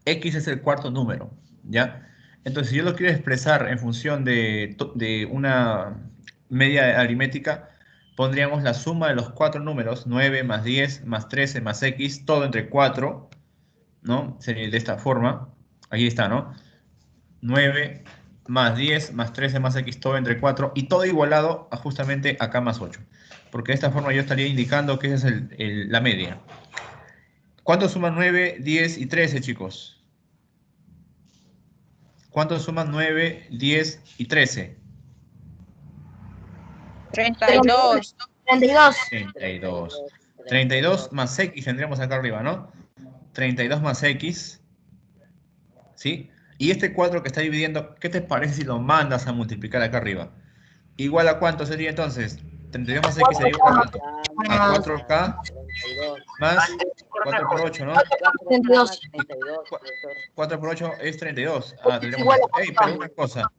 X es el cuarto número, ¿ya? Entonces, si yo lo quiero expresar en función de una media aritmética, pondríamos la suma de los 4 números, 9 más 10 más 13 más X, todo entre 4, ¿no? Sería de esta forma. Aquí está, ¿no? 9 más 10 más 13 más X, todo entre 4, y todo igualado a justamente acá más 8. Porque de esta forma yo estaría indicando que esa es la media. ¿Cuánto suman 9, 10 y 13, chicos? ¿Cuánto suman 9, 10 y 13? 32. 32. 32. 32 más X tendríamos acá arriba, ¿no? 32 más X, ¿sí? Y este 4 que está dividiendo, ¿qué te parece si lo mandas a multiplicar acá arriba? ¿Igual a cuánto sería entonces? 32 más X sería igual a cuánto? A 4K 32. más 4 por 8, ¿no? 32. 4 por 8 es 32. Ah, tendríamos esto. Ey, pero una cosa,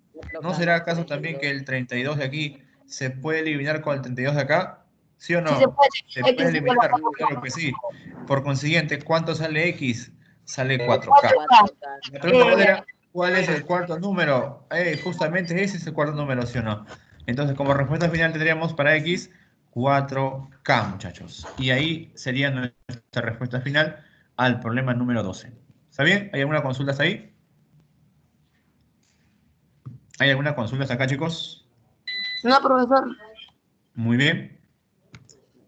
¿no será acaso también que el 32 de aquí se puede eliminar con el 32 de acá? ¿Sí o no? Sí se puede. Se X puede igual a eliminar, 4K. claro que sí. Por consiguiente, ¿cuánto sale X? Sale 4K. 4K. La pregunta cuál era, ¿cuál es el cuarto número? Justamente ese es el cuarto número, ¿sí o no? Entonces, como respuesta final tendríamos para X 4K, muchachos. Y ahí sería nuestra respuesta final al problema número 12. ¿Está bien? ¿Hay alguna consulta hasta ahí? ¿Hay alguna consulta hasta acá, chicos? No, profesor. Muy bien.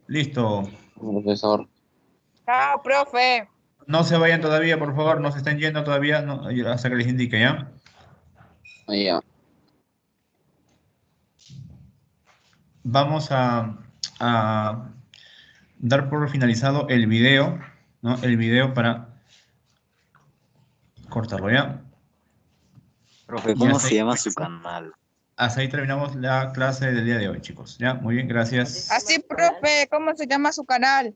Listo. Profesor. Chao, profe. No se vayan todavía, por favor. No se estén yendo todavía no, hasta que les indique, ¿ya? Ahí ya. Vamos a dar por finalizado el video, ¿no? El video para cortarlo, ¿ya? Profe, Y ¿cómo hasta se ahí, llama su canal? hasta ahí terminamos la clase del día de hoy, chicos. ¿Ya? Muy bien, gracias. Así, profe, ¿cómo se llama su canal?